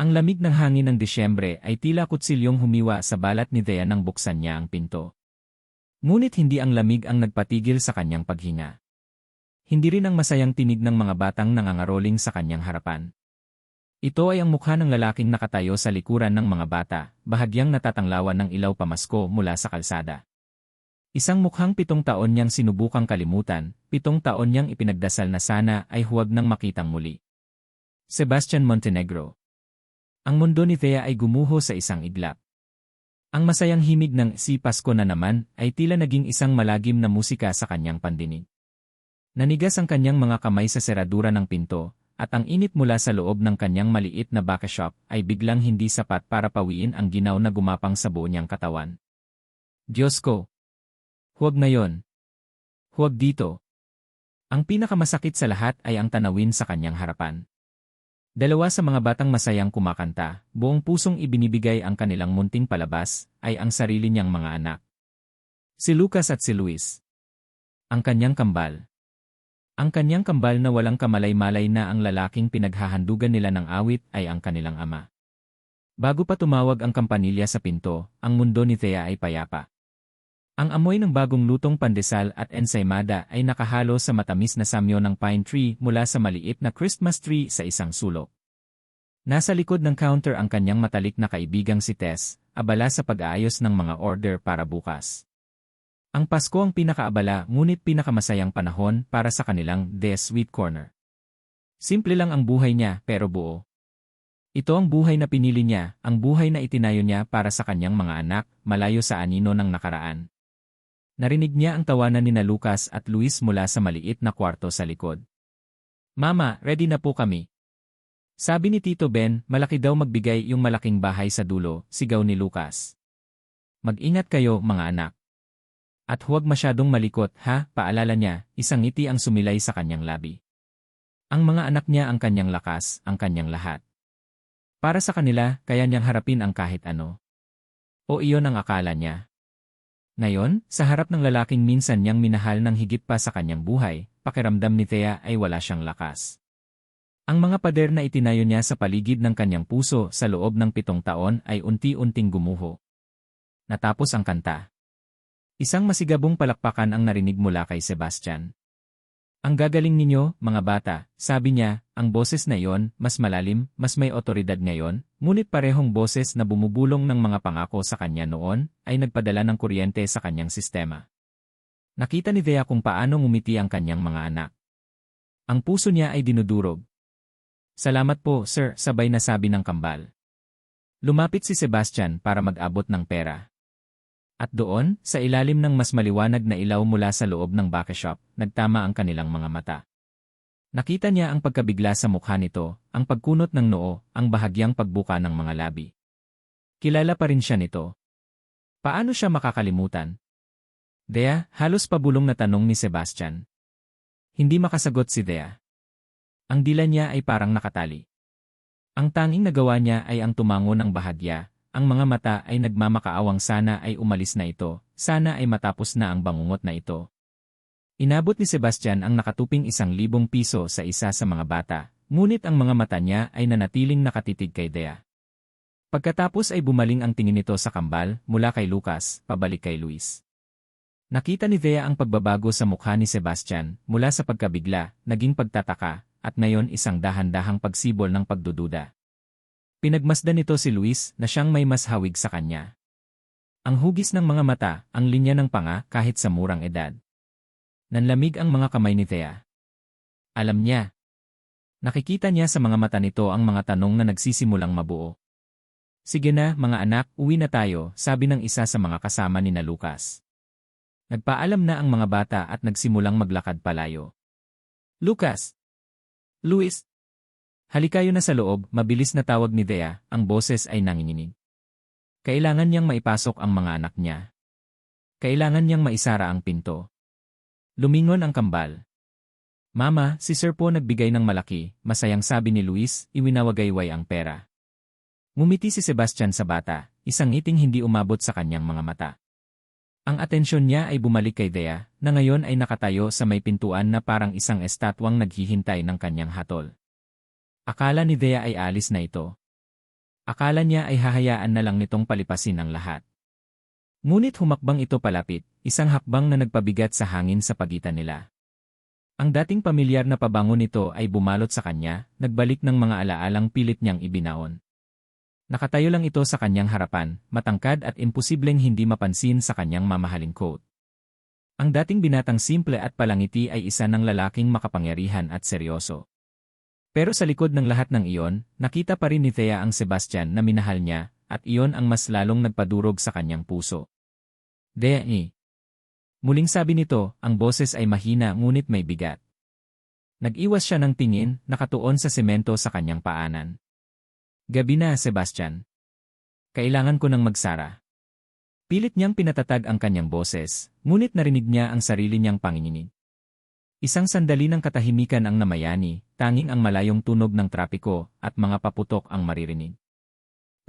Ang lamig ng hangin ng Disyembre ay tila kutsilyong humiwa sa balat ni Thea nang buksan niya ang pinto. Ngunit hindi ang lamig ang nagpatigil sa kanyang paghinga. Hindi rin ang masayang tinig ng mga batang nangangaroling sa kanyang harapan. Ito ay ang mukha ng lalaking nakatayo sa likuran ng mga bata, bahagyang natatanglawan ng ilaw pamasko mula sa kalsada. Isang mukhang 7 taon niyang sinubukang kalimutan, 7 taon niyang ipinagdasal na sana ay huwag nang makitang muli. Sebastian Montenegro. Ang mundo ni Thea ay gumuho sa isang iglap. Ang masayang himig ng "Si Pasko na naman" ay tila naging isang malagim na musika sa kanyang pandinig. Nanigas ang kanyang mga kamay sa seradura ng pinto, at ang init mula sa loob ng kanyang maliit na bakashop ay biglang hindi sapat para pawiin ang ginaw na gumapang sa buo niyang katawan. Diyos ko! Huwag na yon. Huwag dito. Ang pinakamasakit sa lahat ay ang tanawin sa kanyang harapan. 2 sa mga batang masayang kumakanta, buong pusong ibinibigay ang kanilang munting palabas, ay ang sarili niyang mga anak. Si Lucas at si Luis. Ang kanyang kambal. Ang kanyang kambal na walang kamalay-malay na ang lalaking pinaghahandugan nila ng awit ay ang kanilang ama. Bago pa tumawag ang kampanilya sa pinto, ang mundo ni Thea ay payapa. Ang amoy ng bagong lutong pandesal at ensaymada ay nakahalo sa matamis na samyo ng pine tree mula sa maliit na Christmas tree sa isang sulok. Nasa likod ng counter ang kanyang matalik na kaibigang si Tess, abala sa pag-aayos ng mga order para bukas. Ang Pasko ang pinakaabala ngunit pinakamasayang panahon para sa kanilang The Sweet Corner. Simple lang ang buhay niya pero buo. Ito ang buhay na pinili niya, ang buhay na itinayo niya para sa kanyang mga anak, malayo sa anino ng nakaraan. Narinig niya ang tawanan ni Lucas at Luis mula sa maliit na kwarto sa likod. "Mama, ready na po kami." Sabi ni Tito Ben, malaki daw magbigay yung malaking bahay sa dulo, sigaw ni Lucas. "Mag-ingat kayo, mga anak. At huwag masyadong malikot, ha?" Paalala niya, isang ngiti ang sumilay sa kanyang labi. Ang mga anak niya ang kanyang lakas, ang kanyang lahat. Para sa kanila, kaya niyang harapin ang kahit ano. O iyon ang akala niya. Ngayon, sa harap ng lalaking minsan niyang minahal ng higit pa sa kanyang buhay, pakiramdam ni Thea ay wala siyang lakas. Ang mga pader na itinayo niya sa paligid ng kanyang puso sa loob ng 7 taon ay unti-unting gumuho. Natapos ang kanta. Isang masigabong palakpakan ang narinig mula kay Sebastian. "Ang gagaling ninyo, mga bata," sabi niya, ang boses na iyon, mas malalim, mas may otoridad ngayon, ngunit parehong boses na bumubulong ng mga pangako sa kanya noon, ay nagpadala ng kuryente sa kanyang sistema. Nakita ni Thea kung paano ngumiti ang kanyang mga anak. Ang puso niya ay dinudurog. "Salamat po, sir," sabay na sabi ng kambal. Lumapit si Sebastian para mag-abot ng pera. At doon, sa ilalim ng mas maliwanag na ilaw mula sa loob ng bakashop, nagtama ang kanilang mga mata. Nakita niya ang pagkabigla sa mukha nito, ang pagkunot ng noo, ang bahagyang pagbuka ng mga labi. Kilala pa rin siya nito. Paano siya makakalimutan? "Thea?" halos pabulong na tanong ni Sebastian. Hindi makasagot si Thea. Ang dila niya ay parang nakatali. Ang tanging nagawa niya ay ang tumango ng bahagya. Ang mga mata ay nagmamakaawang sana ay umalis na ito, sana ay matapos na ang bangungot na ito. Inabot ni Sebastian ang nakatuping 1,000 piso sa isa sa mga bata, ngunit ang mga mata niya ay nanatiling nakatitig kay Thea. Pagkatapos ay bumaling ang tingin nito sa kambal, mula kay Lucas, pabalik kay Luis. Nakita ni Thea ang pagbabago sa mukha ni Sebastian, mula sa pagkabigla, naging pagtataka, at ngayon isang dahan-dahang pagsibol ng pagdududa. Pinagmasdan nito si Luis na siyang may mas hawig sa kanya. Ang hugis ng mga mata, ang linya ng panga kahit sa murang edad. Nanlamig ang mga kamay ni Thea. Alam niya. Nakikita niya sa mga mata nito ang mga tanong na nagsisimulang mabuo. "Sige na, mga anak, uwi na tayo," sabi ng isa sa mga kasama ni Lucas. Nagpaalam na ang mga bata at nagsimulang maglakad palayo. "Lucas! Luis! Halikayo na sa loob," mabilis na tawag ni Thea, ang boses ay nanginginig. Kailangan niyang maipasok ang mga anak niya. Kailangan niyang maisara ang pinto. Lumingon ang kambal. "Mama, si Sir po nagbigay ng malaki," masayang sabi ni Luis, iwinawagayway ang pera. Ngumiti si Sebastian sa bata, isang ngiting hindi umabot sa kanyang mga mata. Ang atensyon niya ay bumalik kay Thea, na ngayon ay nakatayo sa may pintuan na parang isang estatwang naghihintay ng kanyang hatol. Akala ni Thea ay alis na ito. Akala niya ay hahayaan na lang nitong palipasin ang lahat. Ngunit humakbang ito palapit, isang hakbang na nagpabigat sa hangin sa pagitan nila. Ang dating pamilyar na pabango nito ay bumalot sa kanya, nagbalik ng mga alaalang pilit niyang ibinaon. Nakatayo lang ito sa kanyang harapan, matangkad at imposibleng hindi mapansin sa kanyang mamahaling coat. Ang dating binatang simple at palangiti ay isa ng lalaking makapangyarihan at seryoso. Pero sa likod ng lahat ng iyon, nakita pa rin ni Thea ang Sebastian na minahal niya, at iyon ang mas lalong nagpadurog sa kanyang puso. Dea. Muling sabi nito, ang boses ay mahina ngunit may bigat. Nag-iwas siya ng tingin, nakatuon sa semento sa kanyang paanan. Gabi na, Sebastian. Kailangan ko nang magsara. Pilit niyang pinatatag ang kanyang boses, ngunit narinig niya ang sarili niyang panginginig. Isang sandali ng katahimikan ang namayani, tanging ang malayong tunog ng trapiko at mga paputok ang maririnig.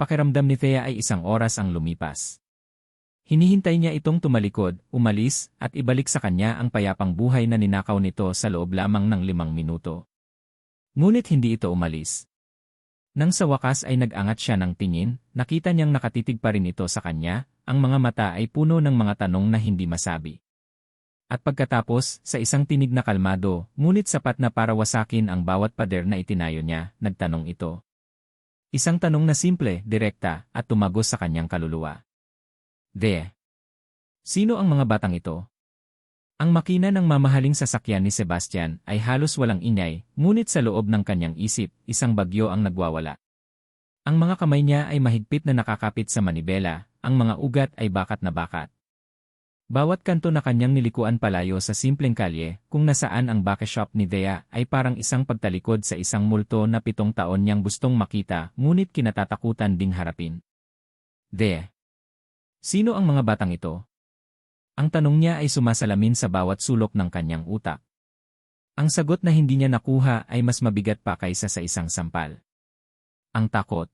Pakiramdam ni Thea ay isang oras ang lumipas. Hinihintay niya itong tumalikod, umalis, at ibalik sa kanya ang payapang buhay na ninakaw nito sa loob lamang ng 5 minuto. Ngunit hindi ito umalis. Nang sa wakas ay nag-angat siya ng tingin, nakita niyang nakatitig pa rin ito sa kanya, ang mga mata ay puno ng mga tanong na hindi masabi. At pagkatapos, sa isang tinig na kalmado, ngunit sapat na para wasakin ang bawat pader na itinayo niya, nagtanong ito. Isang tanong na simple, direkta, at tumagos sa kanyang kaluluwa. Sino ang mga batang ito? Ang makina ng mamahaling sasakyan ni Sebastian ay halos walang ingay, ngunit sa loob ng kanyang isip, isang bagyo ang nagwawala. Ang mga kamay niya ay mahigpit na nakakapit sa manibela, ang mga ugat ay bakat na bakat. Bawat kanto na kanyang nilikuan palayo sa simpleng kalye, kung nasaan ang bakeshop ni Thea ay parang isang pagtalikod sa isang multo na 7 taon niyang gustong makita, ngunit kinatatakutan ding harapin. Sino ang mga batang ito? Ang tanong niya ay sumasalamin sa bawat sulok ng kanyang utak. Ang sagot na hindi niya nakuha ay mas mabigat pa kaysa sa isang sampal. Ang takot.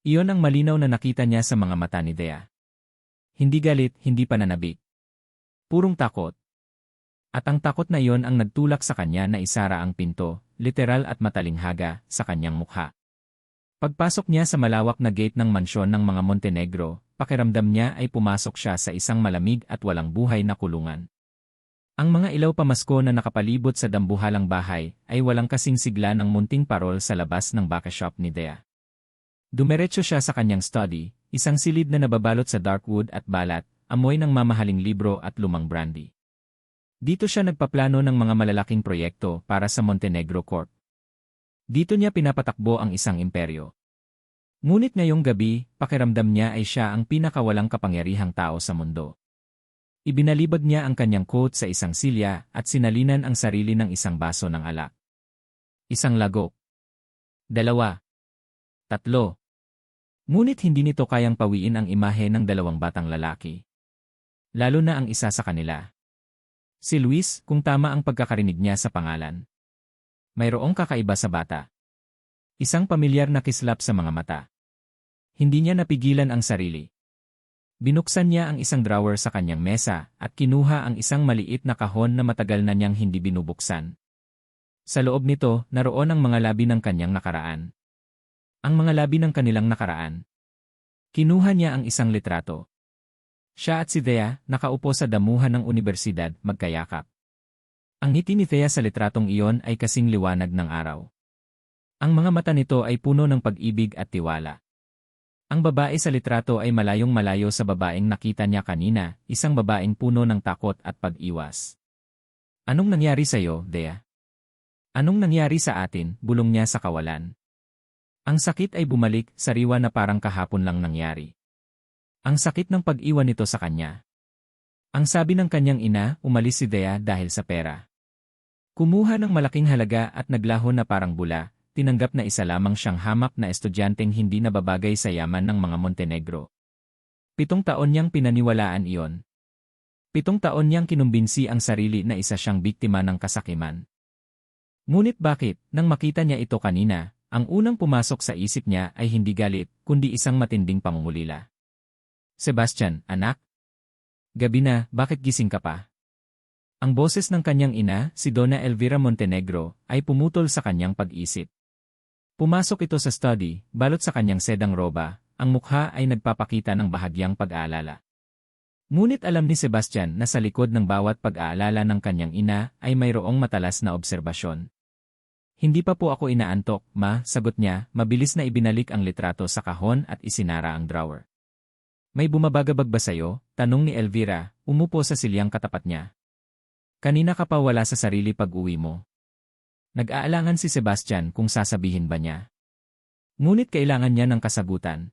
Iyon ang malinaw na nakita niya sa mga mata ni Thea. Hindi galit, hindi pananabik. Purong takot. At ang takot na iyon ang nagtulak sa kanya na isara ang pinto, literal at matalinghaga, sa kanyang mukha. Pagpasok niya sa malawak na gate ng mansyon ng mga Montenegro, pakiramdam niya ay pumasok siya sa isang malamig at walang buhay na kulungan. Ang mga ilaw pamasko na nakapalibot sa dambuhalang bahay ay walang kasing sigla ng munting parol sa labas ng bakeshop ni Thea. Dumiretso siya sa kanyang study, isang silid na nababalot sa dark wood at balat, amoy ng mamahaling libro at lumang brandy. Dito siya nagpaplano ng mga malalaking proyekto para sa Montenegro Corp. Dito niya pinapatakbo ang isang imperyo. Ngunit ngayong gabi, pakiramdam niya ay siya ang pinakawalang kapangyarihang tao sa mundo. Ibinalibag niya ang kanyang coat sa isang silya at sinalinan ang sarili ng isang baso ng alak. Isang lagok. 2. 3. Ngunit hindi nito kayang pawiin ang imahe ng 2 batang lalaki. Lalo na ang isa sa kanila. Si Luis, kung tama ang pagkakarinig niya sa pangalan. Mayroong kakaiba sa bata. Isang pamilyar na kislap sa mga mata. Hindi niya napigilan ang sarili. Binuksan niya ang isang drawer sa kanyang mesa at kinuha ang isang maliit na kahon na matagal na niyang hindi binubuksan. Sa loob nito, naroon ang mga labi ng kanyang nakaraan. Ang mga labi ng kanilang nakaraan. Kinuha niya ang isang litrato. Siya at si Thea, nakaupo sa damuhan ng unibersidad, magkayakap. Ang ngiti ni Thea sa litratong iyon ay kasing liwanag ng araw. Ang mga mata nito ay puno ng pag-ibig at tiwala. Ang babae sa litrato ay malayong malayo sa babaeng nakita niya kanina, isang babaeng puno ng takot at pag-iwas. Anong nangyari sa iyo, Thea? Anong nangyari sa atin, bulong niya sa kawalan. Ang sakit ay bumalik, sariwa na parang kahapon lang nangyari. Ang sakit ng pag-iwan nito sa kanya. Ang sabi ng kanyang ina, umalis si Thea dahil sa pera. Kumuha ng malaking halaga at naglaho na parang bula. Tinanggap na isa lamang siyang hamak na estudyanteng hindi nababagay sa yaman ng mga Montenegro. 7 taon niyang pinaniwalaan iyon. 7 taon niyang kinumbinsi ang sarili na isa siyang biktima ng kasakiman. Ngunit bakit, nang makita niya ito kanina, ang unang pumasok sa isip niya ay hindi galit, kundi isang matinding pangungulila. Sebastian, anak? Gabi na, bakit gising ka pa? Ang boses ng kanyang ina, si Donna Elvira Montenegro, ay pumutol sa kanyang pag-isip. Pumasok ito sa study, balot sa kanyang sedang roba, ang mukha ay nagpapakita ng bahagyang pag-aalala. Ngunit alam ni Sebastian na sa likod ng bawat pag-aalala ng kanyang ina ay mayroong matalas na obserbasyon. Hindi pa po ako inaantok, ma, sagot niya, mabilis na ibinalik ang litrato sa kahon at isinara ang drawer. May bumabagabag ba sa'yo? Tanong ni Elvira, umupo sa silyang katapat niya. Kanina ka pa wala sa sarili pag-uwi mo. Nag-aalangan si Sebastian kung sasabihin ba niya. Ngunit kailangan niya ng kasagutan.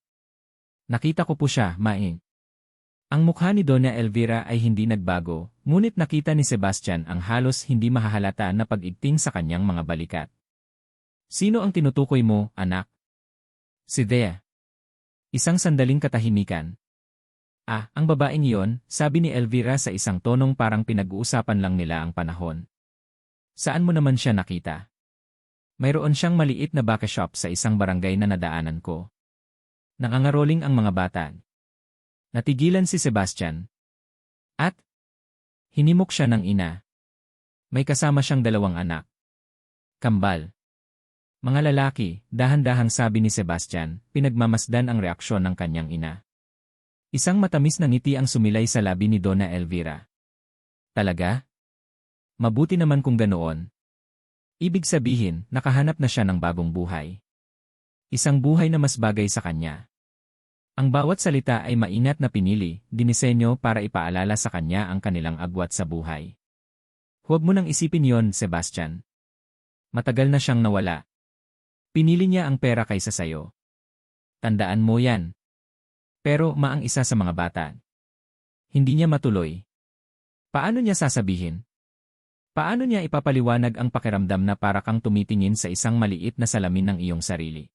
Nakita ko po siya, maing. Ang mukha ni Donna Elvira ay hindi nagbago, ngunit nakita ni Sebastian ang halos hindi mahahalata na pag-igting sa kanyang mga balikat. Sino ang tinutukoy mo, anak? Si Thea. Isang sandaling katahimikan. Ah, ang babaeng iyon, sabi ni Elvira sa isang tonong parang pinag-uusapan lang nila ang panahon. Saan mo naman siya nakita? Mayroon siyang maliit na baka shop sa isang barangay na nadaanan ko. Nangangaroling ang mga bata. Natigilan si Sebastian. At hinimok siya ng ina. May kasama siyang 2 anak. Kambal. Mga lalaki, dahan-dahang sabi ni Sebastian, pinagmamasdan ang reaksyon ng kanyang ina. Isang matamis na ngiti ang sumilay sa labi ni Donna Elvira. Talaga? Mabuti naman kung ganoon. Ibig sabihin, nakahanap na siya ng bagong buhay. Isang buhay na mas bagay sa kanya. Ang bawat salita ay maingat na pinili, dinisenyo para ipaalala sa kanya ang kanilang agwat sa buhay. Huwag mo nang isipin yon, Sebastian. Matagal na siyang nawala. Pinili niya ang pera kaysa sayo. Tandaan mo yan. Pero maang isa sa mga bata. Hindi niya matuloy. Paano niya sasabihin? Paano niya ipapaliwanag ang pakiramdam na para kang tumitingin sa isang maliit na salamin ng iyong sarili?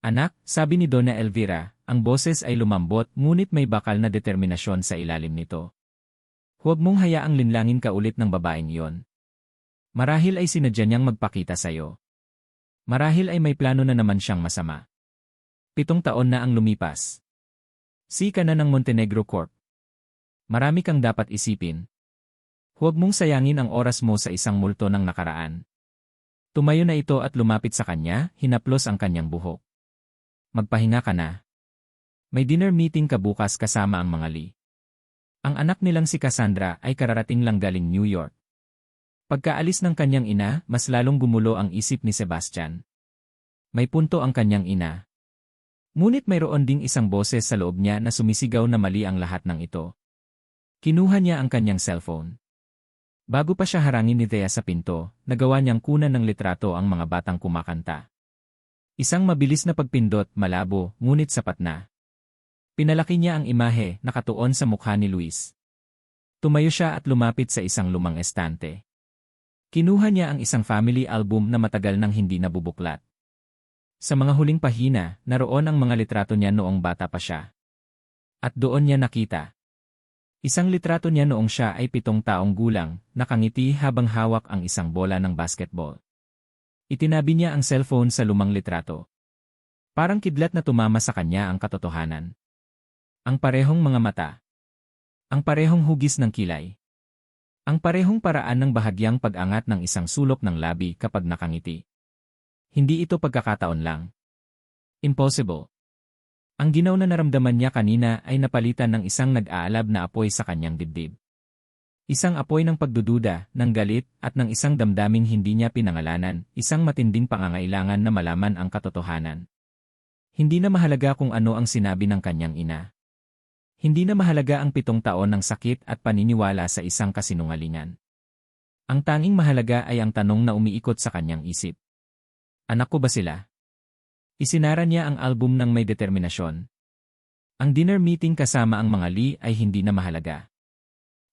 Anak, sabi ni Donna Elvira, ang boses ay lumambot ngunit may bakal na determinasyon sa ilalim nito. Huwag mong hayaang linlangin ka ulit ng babaeng iyon. Marahil ay sinadya niyang magpakita sa'yo. Marahil ay may plano na naman siyang masama. 7 taon na ang lumipas. Sika na ng Montenegro Corp. Marami kang dapat isipin. Huwag mong sayangin ang oras mo sa isang multo ng nakaraan. Tumayo na ito at lumapit sa kanya, hinaplos ang kanyang buhok. Magpahinga ka na. May dinner meeting ka bukas kasama ang mga Lee. Ang anak nilang si Cassandra ay kararating lang galing New York. Pagkaalis ng kanyang ina, mas lalong gumulo ang isip ni Sebastian. May punto ang kanyang ina. Ngunit mayroon ding isang boses sa loob niya na sumisigaw na mali ang lahat ng ito. Kinuha niya ang kanyang cellphone. Bago pa siya harangin ni Thea sa pinto, nagawa niyang kunan ng litrato ang mga batang kumakanta. Isang mabilis na pagpindot, malabo, ngunit sapat na. Pinalaki niya ang imahe, nakatuon sa mukha ni Luis. Tumayo siya at lumapit sa isang lumang estante. Kinuha niya ang isang family album na matagal nang hindi nabubuklat. Sa mga huling pahina, naroon ang mga litrato niya noong bata pa siya. At doon niya nakita. Isang litrato niya noong siya ay 7 taong gulang, nakangiti habang hawak ang isang bola ng basketball. Itinabi niya ang cellphone sa lumang litrato. Parang kidlat na tumama sa kanya ang katotohanan. Ang parehong mga mata. Ang parehong hugis ng kilay. Ang parehong paraan ng bahagyang pag-angat ng isang sulok ng labi kapag nakangiti. Hindi ito pagkakataon lang. Impossible. Ang ginaw na naramdaman niya kanina ay napalitan ng isang nag-aalab na apoy sa kanyang dibdib. Isang apoy ng pagdududa, ng galit, at ng isang damdaming hindi niya pinangalanan, isang matinding pangangailangan na malaman ang katotohanan. Hindi na mahalaga kung ano ang sinabi ng kanyang ina. Hindi na mahalaga ang 7 taon ng sakit at paniniwala sa isang kasinungalingan. Ang tanging mahalaga ay ang tanong na umiikot sa kanyang isip. Anak ko ba sila? Isinara niya ang album ng may determinasyon. Ang dinner meeting kasama ang mga Lee ay hindi na mahalaga.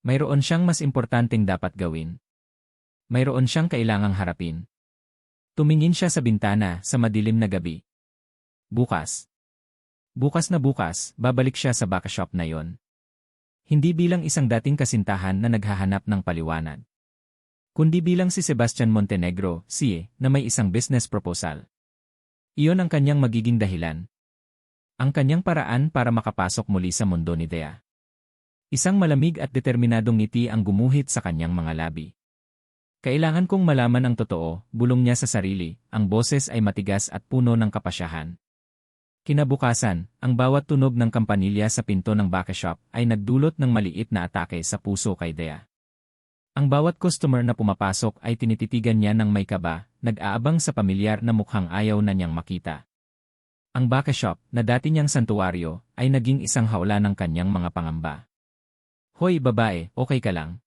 Mayroon siyang mas importanteng dapat gawin. Mayroon siyang kailangang harapin. Tumingin siya sa bintana sa madilim na gabi. Bukas. Bukas na bukas, babalik siya sa baka shop na yon. Hindi bilang isang dating kasintahan na naghahanap ng paliwanag. Kundi bilang si Sebastian Montenegro, na may isang business proposal. Iyon ang kanyang magiging dahilan. Ang kanyang paraan para makapasok muli sa mundo ni Thea. Isang malamig at determinadong ngiti ang gumuhit sa kanyang mga labi. Kailangan kong malaman ang totoo, bulong niya sa sarili, ang boses ay matigas at puno ng kapasyahan. Kinabukasan, ang bawat tunog ng kampanilya sa pinto ng bakashop ay nagdulot ng maliit na atake sa puso kay Dea. Ang bawat customer na pumapasok ay tinititigan niya ng may kaba, nag-aabang sa pamilyar na mukhang ayaw na niyang makita. Ang bakashop, na dati niyang santuwaryo, ay naging isang hawla ng kanyang mga pangamba. Hoy babae, okay ka lang?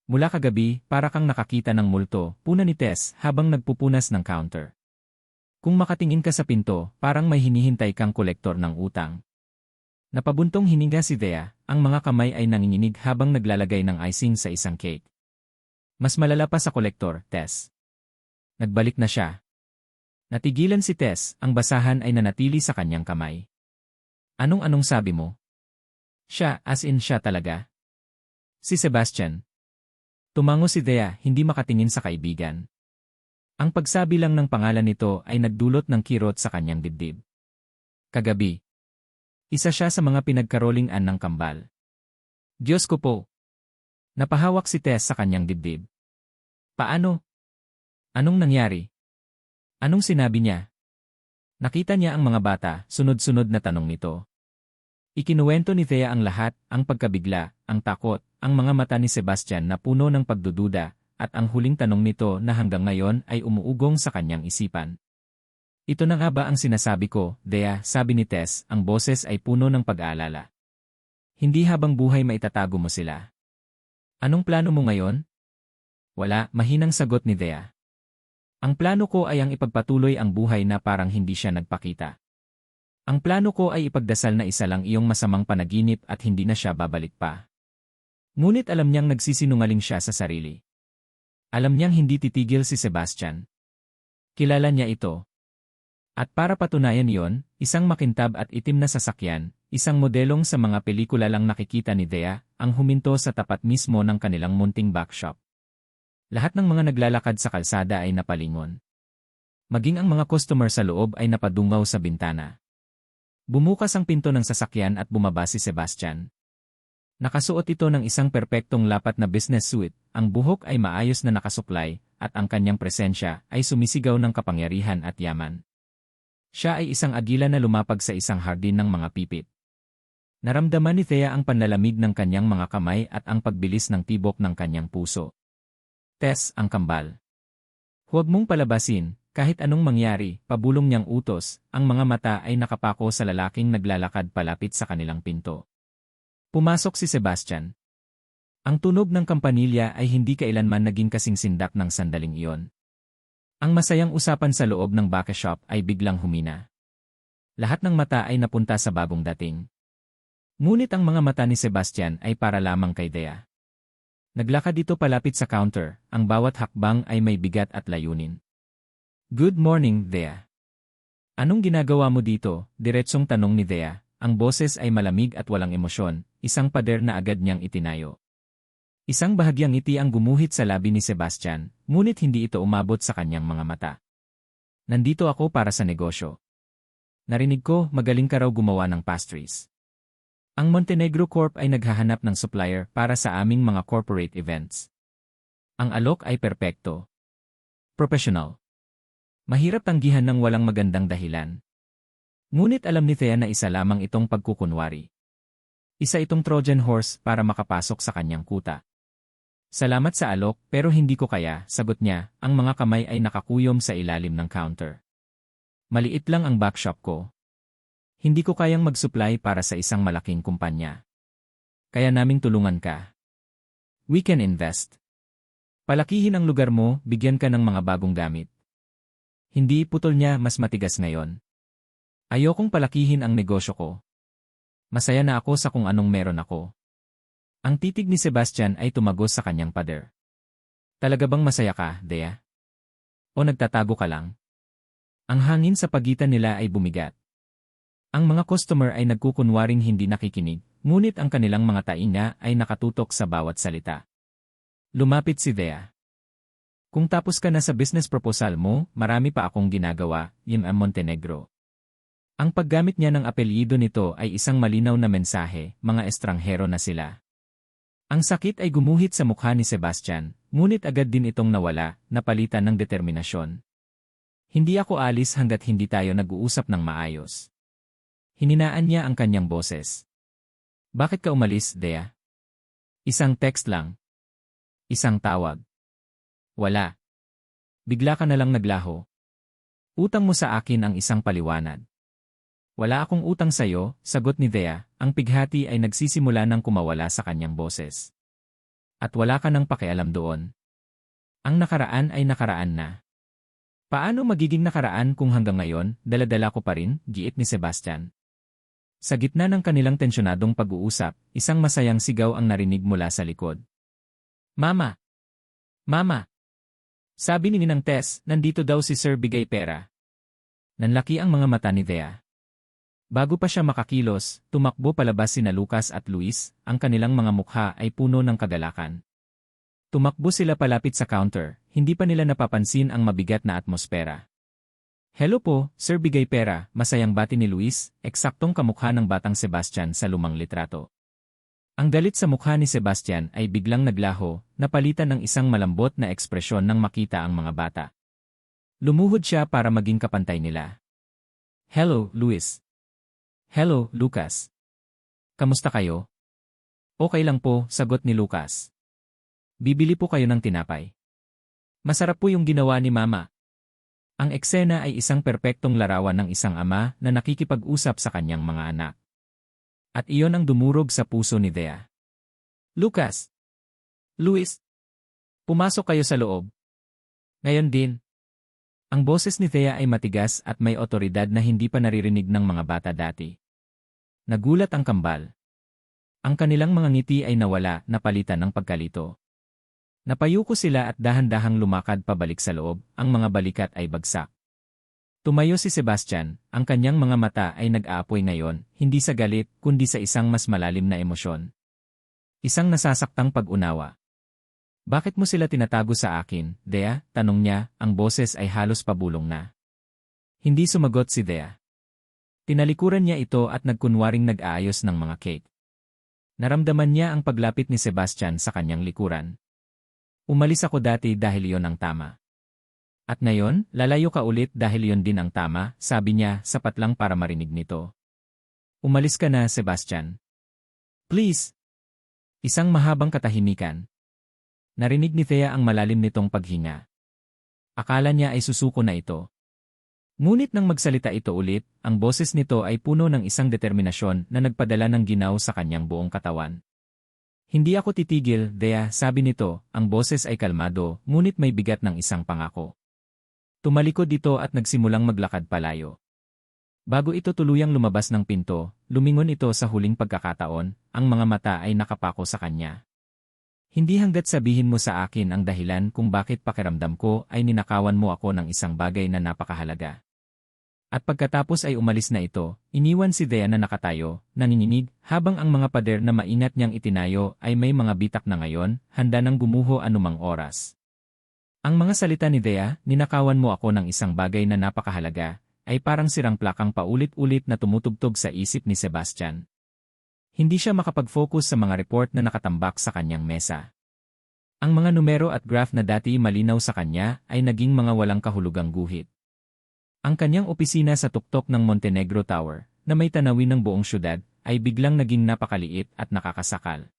Mula kagabi, para kang nakakita ng multo, puna ni Tess habang nagpupunas ng counter. Kung makatingin ka sa pinto, parang may hinihintay kang kolektor ng utang. Napabuntong hininga si Dea, ang mga kamay ay nanginginig habang naglalagay ng icing sa isang cake. Mas malala pa sa kolektor, Tess. Nagbalik na siya. Natigilan si Tess, ang basahan ay nanatili sa kanyang kamay. Anong sabi mo? Siya, as in siya talaga. Si Sebastian. Tumango si Dea, hindi makatingin sa kaibigan. Ang pagsabi lang ng pangalan nito ay nagdulot ng kirot sa kanyang dibdib. Kagabi. Isa siya sa mga pinagkarolingan ng kambal. Diyos ko po. Napahawak si Tess sa kanyang dibdib. Paano? Anong nangyari? Anong sinabi niya? Nakita niya ang mga bata, sunod-sunod na tanong nito. Ikinuwento ni Thea ang lahat, ang pagkabigla, ang takot, ang mga mata ni Sebastian na puno ng pagdududa, at ang huling tanong nito na hanggang ngayon ay umuugong sa kanyang isipan. Ito na nga ba ang sinasabi ko, Dea, sabi ni Tess, ang boses ay puno ng pag-aalala. Hindi habang buhay maitatago mo sila. Anong plano mo ngayon? Wala, mahinang sagot ni Dea. Ang plano ko ay ang ipagpatuloy ang buhay na parang hindi siya nagpakita. Ang plano ko ay ipagdasal na isa lang iyong masamang panaginip at hindi na siya babalik pa. Ngunit alam niyang nagsisinungaling siya sa sarili. Alam niyang hindi titigil si Sebastian. Kilala niya ito. At para patunayan iyon, isang makintab at itim na sasakyan, isang modelong sa mga pelikula lang nakikita ni Dea, ang huminto sa tapat mismo ng kanilang munting backshop. Lahat ng mga naglalakad sa kalsada ay napalingon. Maging ang mga customer sa loob ay napadungaw sa bintana. Bumukas ang pinto ng sasakyan at bumaba si Sebastian. Nakasuot ito ng isang perpektong lapat na business suit, ang buhok ay maayos na nakasuklay, at ang kanyang presensya ay sumisigaw ng kapangyarihan at yaman. Siya ay isang agila na lumapag sa isang hardin ng mga pipit. Naramdaman ni Thea ang panlalamig ng kanyang mga kamay at ang pagbilis ng tibok ng kanyang puso. Tess, ang kambal. Huwag mong palabasin, kahit anong mangyari, pabulong niyang utos, ang mga mata ay nakapako sa lalaking naglalakad palapit sa kanilang pinto. Pumasok si Sebastian. Ang tunog ng kampanilya ay hindi kailanman naging kasing sindak ng sandaling iyon. Ang masayang usapan sa loob ng bakashop ay biglang humina. Lahat ng mata ay napunta sa bagong dating. Ngunit ang mga mata ni Sebastian ay para lamang kay Dea. Naglakad ito palapit sa counter, ang bawat hakbang ay may bigat at layunin. Good morning, Dea. Anong ginagawa mo dito? Diretsong tanong ni Dea. Ang boses ay malamig at walang emosyon, isang pader na agad niyang itinayo. Isang bahagyang ngiti ang gumuhit sa labi ni Sebastian, ngunit hindi ito umabot sa kanyang mga mata. Nandito ako para sa negosyo. Narinig ko, magaling ka raw gumawa ng pastries. Ang Montenegro Corp ay naghahanap ng supplier para sa aming mga corporate events. Ang alok ay perpekto. Professional. Mahirap tanggihan ng walang magandang dahilan. Ngunit alam ni Thea na isa lamang itong pagkukunwari. Isa itong Trojan horse para makapasok sa kanyang kuta. Salamat sa alok, pero hindi ko kaya, sagot niya, ang mga kamay ay nakakuyom sa ilalim ng counter. Maliit lang ang backshop ko. Hindi ko kayang mag-supply para sa isang malaking kumpanya. Kaya naming tulungan ka. We can invest. Palakihin ang lugar mo, bigyan ka ng mga bagong gamit. Hindi, putol niya, mas matigas ngayon. Ayokong palakihin ang negosyo ko. Masaya na ako sa kung anong meron ako. Ang titig ni Sebastian ay tumagos sa kanyang pader. Talaga bang masaya ka, Dea? O nagtatago ka lang? Ang hangin sa pagitan nila ay bumigat. Ang mga customer ay nagkukunwaring hindi nakikinig, ngunit ang kanilang mga tainga ay nakatutok sa bawat salita. Lumapit si Dea. Kung tapos ka na sa business proposal mo, marami pa akong ginagawa, yun ang Montenegro. Ang paggamit niya ng apelyido nito ay isang malinaw na mensahe, mga estranghero na sila. Ang sakit ay gumuhit sa mukha ni Sebastian, ngunit agad din itong nawala, napalitan ng determinasyon. Hindi ako alis hanggat hindi tayo nag-uusap ng maayos. Hininaan niya ang kanyang boses. Bakit ka umalis, Dea? Isang text lang. Isang tawag. Wala. Bigla ka na lang naglaho. Utang mo sa akin ang isang paliwanag. Wala akong utang sa'yo, sagot ni Dea, ang pighati ay nagsisimula ng kumawala sa kanyang boses. At wala ka nang pakialam doon. Ang nakaraan ay nakaraan na. Paano magiging nakaraan kung hanggang ngayon, dala-dala ko pa rin, giit ni Sebastian. Sa gitna ng kanilang tensyonadong pag-uusap, isang masayang sigaw ang narinig mula sa likod. Mama! Mama! Sabi ni Ninang Tess, nandito daw si Sir Bigay Pera. Nanlaki ang mga mata ni Thea. Bago pa siya makakilos, tumakbo palabas sina Lucas at Luis, ang kanilang mga mukha ay puno ng kagalakan. Tumakbo sila palapit sa counter, hindi pa nila napapansin ang mabigat na atmosfera. Hello po, Sir Bigay Pera, masayang bati ni Luis, eksaktong kamukha ng batang Sebastian sa lumang litrato. Ang galit sa mukha ni Sebastian ay biglang naglaho, napalitan ng isang malambot na ekspresyon nang makita ang mga bata. Lumuhod siya para maging kapantay nila. Hello, Luis. Hello, Lucas. Kamusta kayo? Okay lang po, sagot ni Lucas. Bibili po kayo ng tinapay. Masarap po yung ginawa ni Mama. Ang eksena ay isang perpektong larawan ng isang ama na nakikipag-usap sa kanyang mga anak. At iyon ang dumurog sa puso ni Thea. Lucas! Luis! Pumasok kayo sa loob. Ngayon din. Ang boses ni Thea ay matigas at may otoridad na hindi pa naririnig ng mga bata dati. Nagulat ang kambal. Ang kanilang mga ngiti ay nawala, napalitan ng pagkalito. Napayuko sila at dahan-dahang lumakad pabalik sa loob, ang mga balikat ay bagsak. Tumayo si Sebastian, ang kanyang mga mata ay nag-aapoy ngayon, hindi sa galit, kundi sa isang mas malalim na emosyon. Isang nasasaktang pag-unawa. Bakit mo sila tinatago sa akin, Thea? Tanong niya, ang boses ay halos pabulong na. Hindi sumagot si Thea. Tinalikuran niya ito at nagkunwaring nag-aayos ng mga cake. Naramdaman niya ang paglapit ni Sebastian sa kanyang likuran. Umalis ako dati dahil iyon ang tama. At ngayon, lalayo ka ulit dahil iyon din ang tama, sabi niya, sapat lang para marinig nito. Umalis ka na, Sebastian. Please! Isang mahabang katahimikan. Narinig ni Thea ang malalim nitong paghinga. Akala niya ay susuko na ito. Ngunit nang magsalita ito ulit, ang boses nito ay puno ng isang determinasyon na nagpadala ng ginaw sa kanyang buong katawan. Hindi ako titigil, Thea, sabi nito, ang boses ay kalmado, ngunit may bigat ng isang pangako. Tumalikod ito at nagsimulang maglakad palayo. Bago ito tuluyang lumabas ng pinto, lumingon ito sa huling pagkakataon, ang mga mata ay nakapako sa kanya. Hindi hanggat sabihin mo sa akin ang dahilan kung bakit pakiramdam ko ay ninakawan mo ako ng isang bagay na napakahalaga. At pagkatapos ay umalis na ito, iniwan si Thea na nakatayo, nanginginig, habang ang mga pader na maingat niyang itinayo ay may mga bitak na ngayon, handa nang gumuho anumang oras. Ang mga salita ni Thea, ninakawan mo ako ng isang bagay na napakahalaga, ay parang sirang plakang paulit-ulit na tumutugtog sa isip ni Sebastian. Hindi siya makapag-focus sa mga report na nakatambak sa kanyang mesa. Ang mga numero at graph na dati malinaw sa kanya ay naging mga walang kahulugang guhit. Ang kanyang opisina sa tuktok ng Montenegro Tower, na may tanawin ng buong syudad, ay biglang naging napakaliit at nakakasakal.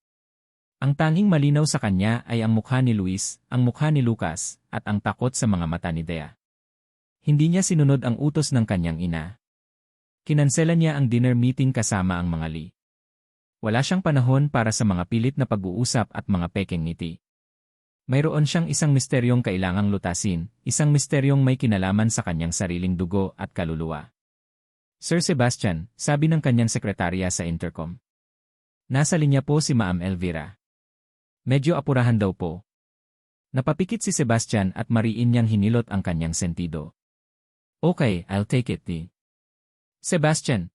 Ang tanging malinaw sa kanya ay ang mukha ni Luis, ang mukha ni Lucas, at ang takot sa mga mata ni Thea. Hindi niya sinunod ang utos ng kanyang ina. Kinansela niya ang dinner meeting kasama ang mga Lee. Wala siyang panahon para sa mga pilit na pag-uusap at mga pekeng ngiti. Mayroon siyang isang misteryong kailangang lutasin, isang misteryong may kinalaman sa kanyang sariling dugo at kaluluwa. Sir Sebastian, sabi ng kanyang sekretarya sa intercom. Nasa linya po si Ma'am Elvira. Medyo apurahan daw po. Napapikit si Sebastian at mariin niyang hinilot ang kanyang sentido. Okay, I'll take it. Sebastian.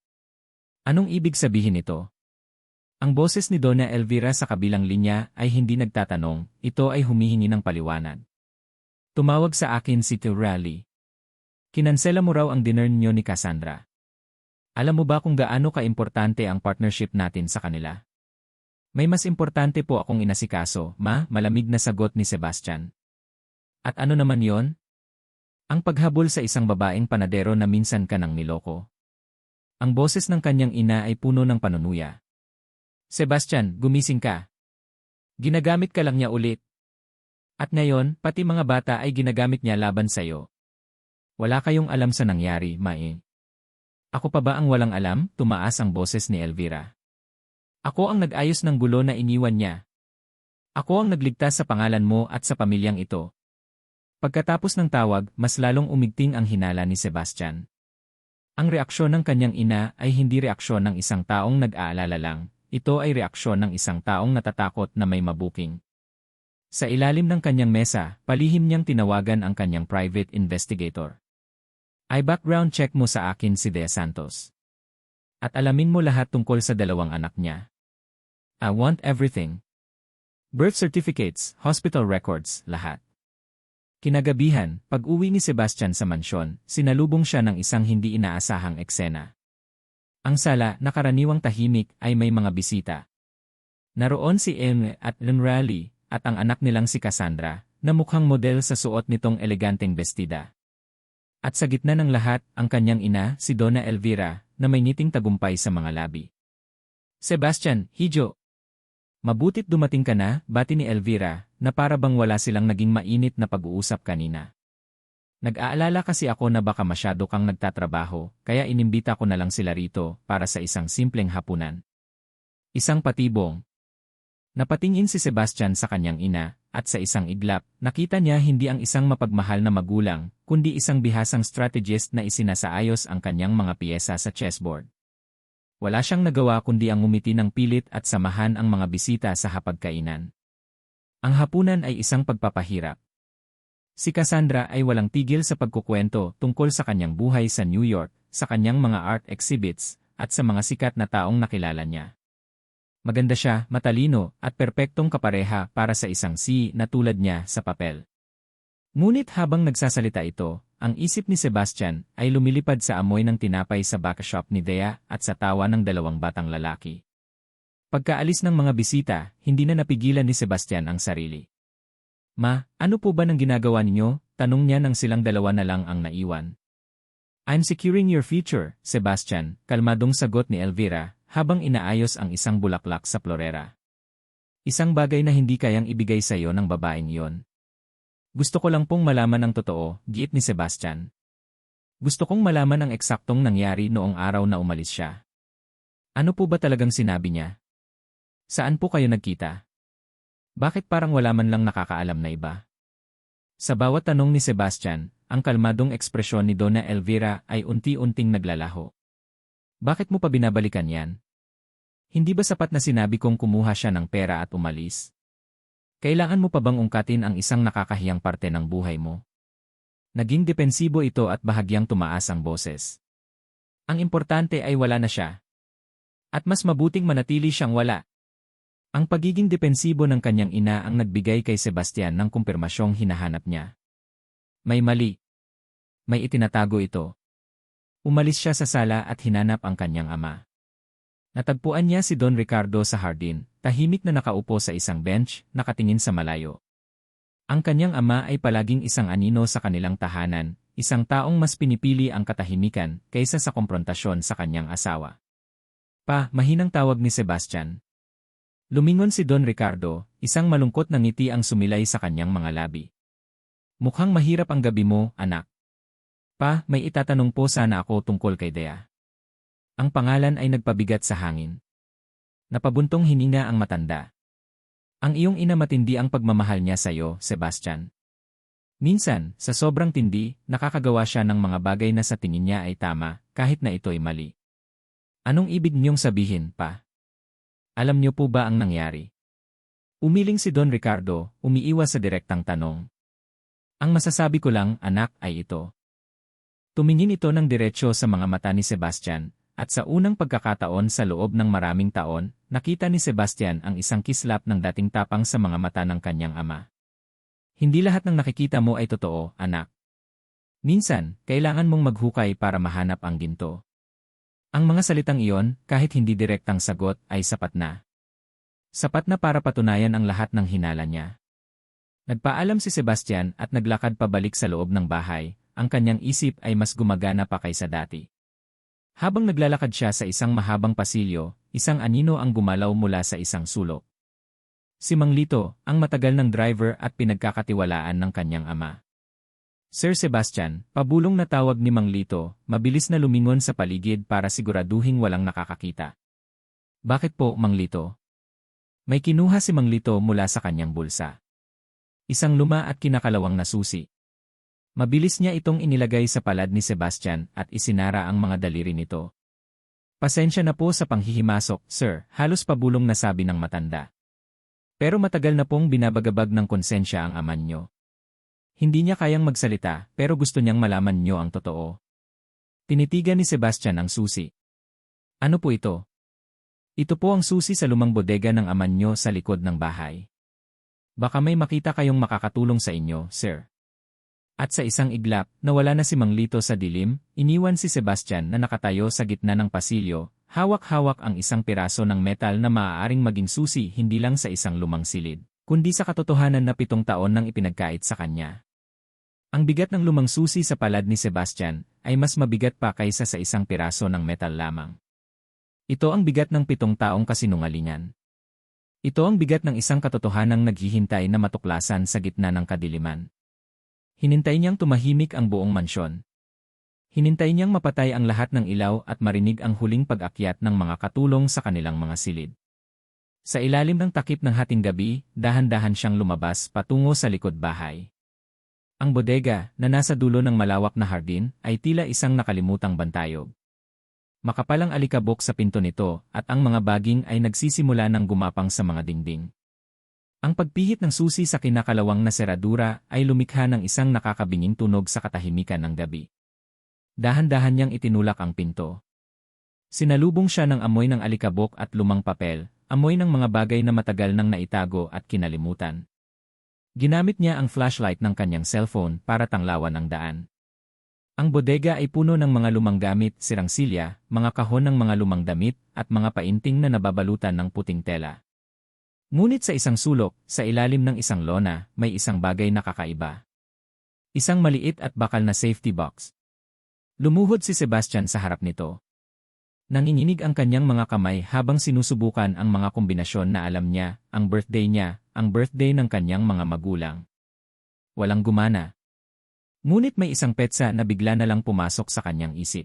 Anong ibig sabihin ito? Ang boses ni Donna Elvira sa kabilang linya ay hindi nagtatanong, ito ay humihingi ng paliwanag. Tumawag sa akin si Tirali. Kinansela mo raw ang dinner niyo ni Cassandra. Alam mo ba kung gaano kaimportante ang partnership natin sa kanila? May mas importante po akong inasikaso, ma, malamig na sagot ni Sebastian. At ano naman yon? Ang paghabol sa isang babaeng panadero na minsan ka nang niloko. Ang boses ng kanyang ina ay puno ng panunuya. Sebastian, gumising ka. Ginagamit ka lang niya ulit. At ngayon, pati mga bata ay ginagamit niya laban sa'yo. Wala kayong alam sa nangyari, Mae. Ako pa ba ang walang alam? Tumaas ang boses ni Elvira. Ako ang nag-ayos ng gulo na iniwan niya. Ako ang nagligtas sa pangalan mo at sa pamilyang ito. Pagkatapos ng tawag, mas lalong umigting ang hinala ni Sebastian. Ang reaksyon ng kanyang ina ay hindi reaksyon ng isang taong nag-aalala lang, ito ay reaksyon ng isang taong natatakot na may mabuking. Sa ilalim ng kanyang mesa, palihim niyang tinawagan ang kanyang private investigator. Ay background check mo sa akin si Dea Santos. At alamin mo lahat tungkol sa dalawang anak niya. I want everything. Birth certificates, hospital records, lahat. Kinagabihan, pag-uwi ni Sebastian sa mansyon, sinalubong siya ng isang hindi inaasahang eksena. Ang sala, na karaniwang tahimik, ay may mga bisita. Naroon si Em at Lenrally, at ang anak nilang si Cassandra, na mukhang model sa suot nitong eleganteng bestida. At sa gitna ng lahat, ang kanyang ina, si Donna Elvira, na may ngiting tagumpay sa mga labi. Sebastian, Hijo! Mabutit dumating ka na, bati ni Elvira, na para bang wala silang naging mainit na pag-uusap kanina. Nag-aalala kasi ako na baka masyado kang nagtatrabaho, kaya inimbita ko na lang sila rito para sa isang simpleng hapunan. Isang patibong. Napatingin si Sebastian sa kanyang ina, at sa isang iglap, nakita niya hindi ang isang mapagmahal na magulang, kundi isang bihasang strategist na isinasaayos ang kanyang mga piyesa sa chessboard. Wala siyang nagawa kundi ang ngumiti ng pilit at samahan ang mga bisita sa hapagkainan. Ang hapunan ay isang pagpapahirap. Si Cassandra ay walang tigil sa pagkukwento tungkol sa kanyang buhay sa New York, sa kanyang mga art exhibits, at sa mga sikat na taong nakilala niya. Maganda siya, matalino, at perpektong kapareha para sa isang na tulad niya sa papel. Ngunit habang nagsasalita ito, ang isip ni Sebastian ay lumilipad sa amoy ng tinapay sa backshop ni Dea at sa tawa ng dalawang batang lalaki. Pagkaalis ng mga bisita, hindi na napigilan ni Sebastian ang sarili. Ma, ano po ba nang ginagawa ninyo? Tanong niya nang silang dalawa na lang ang naiwan. I'm securing your future, Sebastian, kalmadong sagot ni Elvira, habang inaayos ang isang bulaklak sa florera. Isang bagay na hindi kayang ibigay sa iyo ng babaeng iyon. Gusto ko lang pong malaman ang totoo, giit ni Sebastian. Gusto kong malaman ang eksaktong nangyari noong araw na umalis siya. Ano po ba talagang sinabi niya? Saan po kayo nagkita? Bakit parang wala man lang nakakaalam na iba? Sa bawat tanong ni Sebastian, ang kalmadong ekspresyon ni Donna Elvira ay unti-unting naglalaho. Bakit mo pa binabalikan yan? Hindi ba sapat na sinabi kong kumuha siya ng pera at umalis? Kailangan mo pa bang ungkatin ang isang nakakahiyang parte ng buhay mo? Naging depensibo ito at bahagyang tumaas ang boses. Ang importante ay wala na siya. At mas mabuting manatili siyang wala. Ang pagiging depensibo ng kanyang ina ang nagbigay kay Sebastian ng kumpirmasyong hinahanap niya. May mali. May itinatago ito. Umalis siya sa sala at hinanap ang kanyang ama. Natagpuan niya si Don Ricardo sa hardin, tahimik na nakaupo sa isang bench, nakatingin sa malayo. Ang kanyang ama ay palaging isang anino sa kanilang tahanan, isang taong mas pinipili ang katahimikan kaysa sa komprontasyon sa kanyang asawa. Pa, mahinang tawag ni Sebastian. Lumingon si Don Ricardo, isang malungkot na ngiti ang sumilay sa kanyang mga labi. Mukhang mahirap ang gabi mo, anak. Pa, may itatanong po sana ako tungkol kay Dea. Ang pangalan ay nagpabigat sa hangin. Napabuntong hininga ang matanda. Ang iyong ina matindi ang pagmamahal niya sa iyo, Sebastian. Minsan, sa sobrang tindi, nakakagawa siya ng mga bagay na sa tingin niya ay tama, kahit na ito'y mali. Anong ibig niyong sabihin, pa? Alam niyo po ba ang nangyari? Umiling si Don Ricardo, umiiwas sa direktang tanong. Ang masasabi ko lang, anak, ay ito. Tumingin ito ng diretsyo sa mga mata ni Sebastian, at sa unang pagkakataon sa loob ng maraming taon, nakita ni Sebastian ang isang kislap ng dating tapang sa mga mata ng kanyang ama. Hindi lahat ng nakikita mo ay totoo, anak. Minsan, kailangan mong maghukay para mahanap ang ginto. Ang mga salitang iyon, kahit hindi direktang sagot, ay sapat na. Sapat na para patunayan ang lahat ng hinala niya. Nagpaalam si Sebastian at naglakad pabalik sa loob ng bahay, ang kanyang isip ay mas gumagana pa kaysa dati. Habang naglalakad siya sa isang mahabang pasilyo, isang anino ang gumalaw mula sa isang sulok. Si Mang Lito, ang matagal ng driver at pinagkakatiwalaan ng kanyang ama. Sir Sebastian, pabulong na tawag ni Mang Lito, mabilis na lumingon sa paligid para siguraduhing walang nakakakita. Bakit po, Mang Lito? May kinuha si Mang Lito mula sa kanyang bulsa. Isang luma at kinakalawang na susi. Mabilis niya itong inilagay sa palad ni Sebastian at isinara ang mga daliri nito. Pasensya na po sa panghihimasok, sir, halos pabulong na sabi ng matanda. Pero matagal na pong binabagabag ng konsensya ang ama niyo. Hindi niya kayang magsalita pero gusto niyang malaman niyo ang totoo. Tinitigan ni Sebastian ang susi. Ano po ito? Ito po ang susi sa lumang bodega ng ama niyo sa likod ng bahay. Baka may makita kayong makakatulong sa inyo, sir. At sa isang iglap, nawala na si Mang Lito sa dilim, iniwan si Sebastian na nakatayo sa gitna ng pasilyo, hawak-hawak ang isang piraso ng metal na maaaring maging susi hindi lang sa isang lumang silid, kundi sa katotohanan na 7 taon nang ipinagkait sa kanya. Ang bigat ng lumang susi sa palad ni Sebastian ay mas mabigat pa kaysa sa isang piraso ng metal lamang. Ito ang bigat ng 7 taong kasinungalingan. Ito ang bigat ng isang katotohanang naghihintay na matuklasan sa gitna ng kadiliman. Hinintay niyang tumahimik ang buong mansyon. Hinintay niyang mapatay ang lahat ng ilaw at marinig ang huling pag-akyat ng mga katulong sa kanilang mga silid. Sa ilalim ng takip ng hating gabi, dahan-dahan siyang lumabas patungo sa likod bahay. Ang bodega, na nasa dulo ng malawak na hardin, ay tila isang nakalimutang bantayog. Makapalang alikabok sa pinto nito at ang mga baging ay nagsisimula ng gumapang sa mga dingding. Ang pagpihit ng susi sa kinakalawang na seradura ay lumikha ng isang nakakabinging tunog sa katahimikan ng gabi. Dahan-dahan niyang itinulak ang pinto. Sinalubong siya ng amoy ng alikabok at lumang papel, amoy ng mga bagay na matagal nang naitago at kinalimutan. Ginamit niya ang flashlight ng kanyang cellphone para tanglawan ang daan. Ang bodega ay puno ng mga lumang gamit, sirang silya, mga kahon ng mga lumang damit, at mga painting na nababalutan ng puting tela. Ngunit sa isang sulok, sa ilalim ng isang lona, may isang bagay na kakaiba. Isang maliit at bakal na safety box. Lumuhod si Sebastian sa harap nito. Nanginginig ang kanyang mga kamay habang sinusubukan ang mga kombinasyon na alam niya, ang birthday ng kanyang mga magulang. Walang gumana. Ngunit may isang petsa na bigla na lang pumasok sa kanyang isip.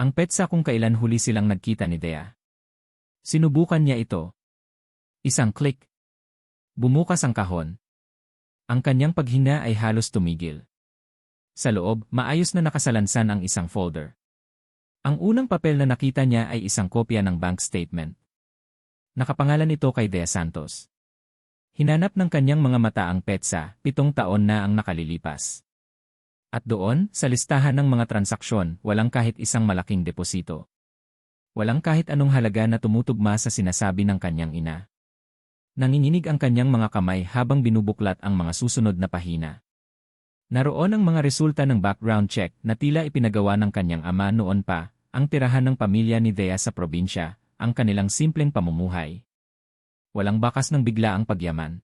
Ang petsa kung kailan huli silang nagkita ni Dea. Sinubukan niya ito. Isang click. Bumukas ang kahon. Ang kanyang paghinga ay halos tumigil. Sa loob, maayos na nakasalansan ang isang folder. Ang unang papel na nakita niya ay isang kopya ng bank statement. Nakapangalan ito kay Dea Santos. Hinanap ng kanyang mga mata ang petsa, 7 taon na ang nakalilipas. At doon, sa listahan ng mga transaksyon, walang kahit isang malaking deposito. Walang kahit anong halaga na tumutugma sa sinasabi ng kanyang ina. Nanginginig ang kanyang mga kamay habang binubuklat ang mga susunod na pahina. Naroon ang mga resulta ng background check na tila ipinagawa ng kanyang ama noon pa, ang tirahan ng pamilya ni Dea sa probinsya, ang kanilang simpleng pamumuhay. Walang bakas ng bigla ang pagyaman.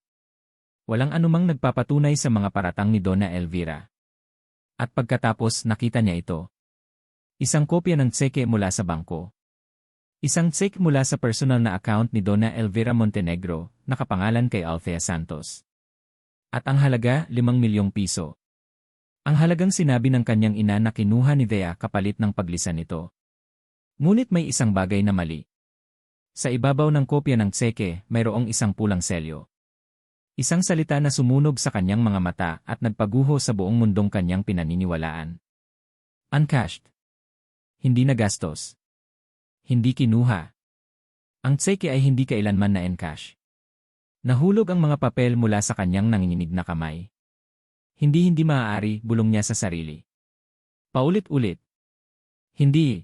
Walang anumang nagpapatunay sa mga paratang ni Donna Elvira. At pagkatapos nakita niya ito. Isang kopya ng tseke mula sa bangko. Isang check mula sa personal na account ni Donna Elvira Montenegro, nakapangalan kay Althea Santos. At ang halaga, 5 milyong piso. Ang halagang sinabi ng kanyang ina na kinuha ni Dea kapalit ng paglisan nito. Ngunit may isang bagay na mali. Sa ibabaw ng kopya ng tseke, mayroong isang pulang selyo. Isang salita na sumunog sa kanyang mga mata at nagpaguho sa buong mundong kanyang pinaniniwalaan. Uncashed. Hindi nagastos. Hindi kinuha. Ang tseke ay hindi kailanman na encash. Nahulog ang mga papel mula sa kanyang nanginginig na kamay. Hindi maaari, bulong niya sa sarili. Paulit-ulit. Hindi.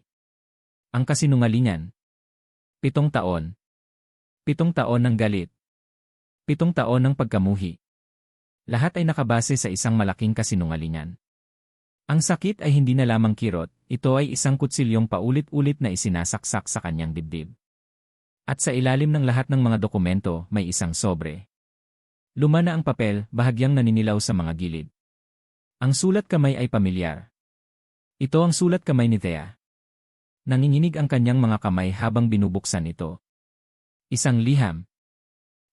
Ang kasinungalingan. 7 taon. 7 taon ng galit. 7 taon ng pagkamuhi. Lahat ay nakabase sa isang malaking kasinungalingan. Ang sakit ay hindi na lamang kirot, ito ay isang kutsilyong paulit-ulit na isinasaksak sa kanyang dibdib. At sa ilalim ng lahat ng mga dokumento may isang sobre. Luma na ang papel, bahagyang naninilaw sa mga gilid. Ang sulat kamay ay pamilyar. Ito ang sulat kamay ni Thea. Nanginginig ang kanyang mga kamay habang binubuksan ito. Isang liham.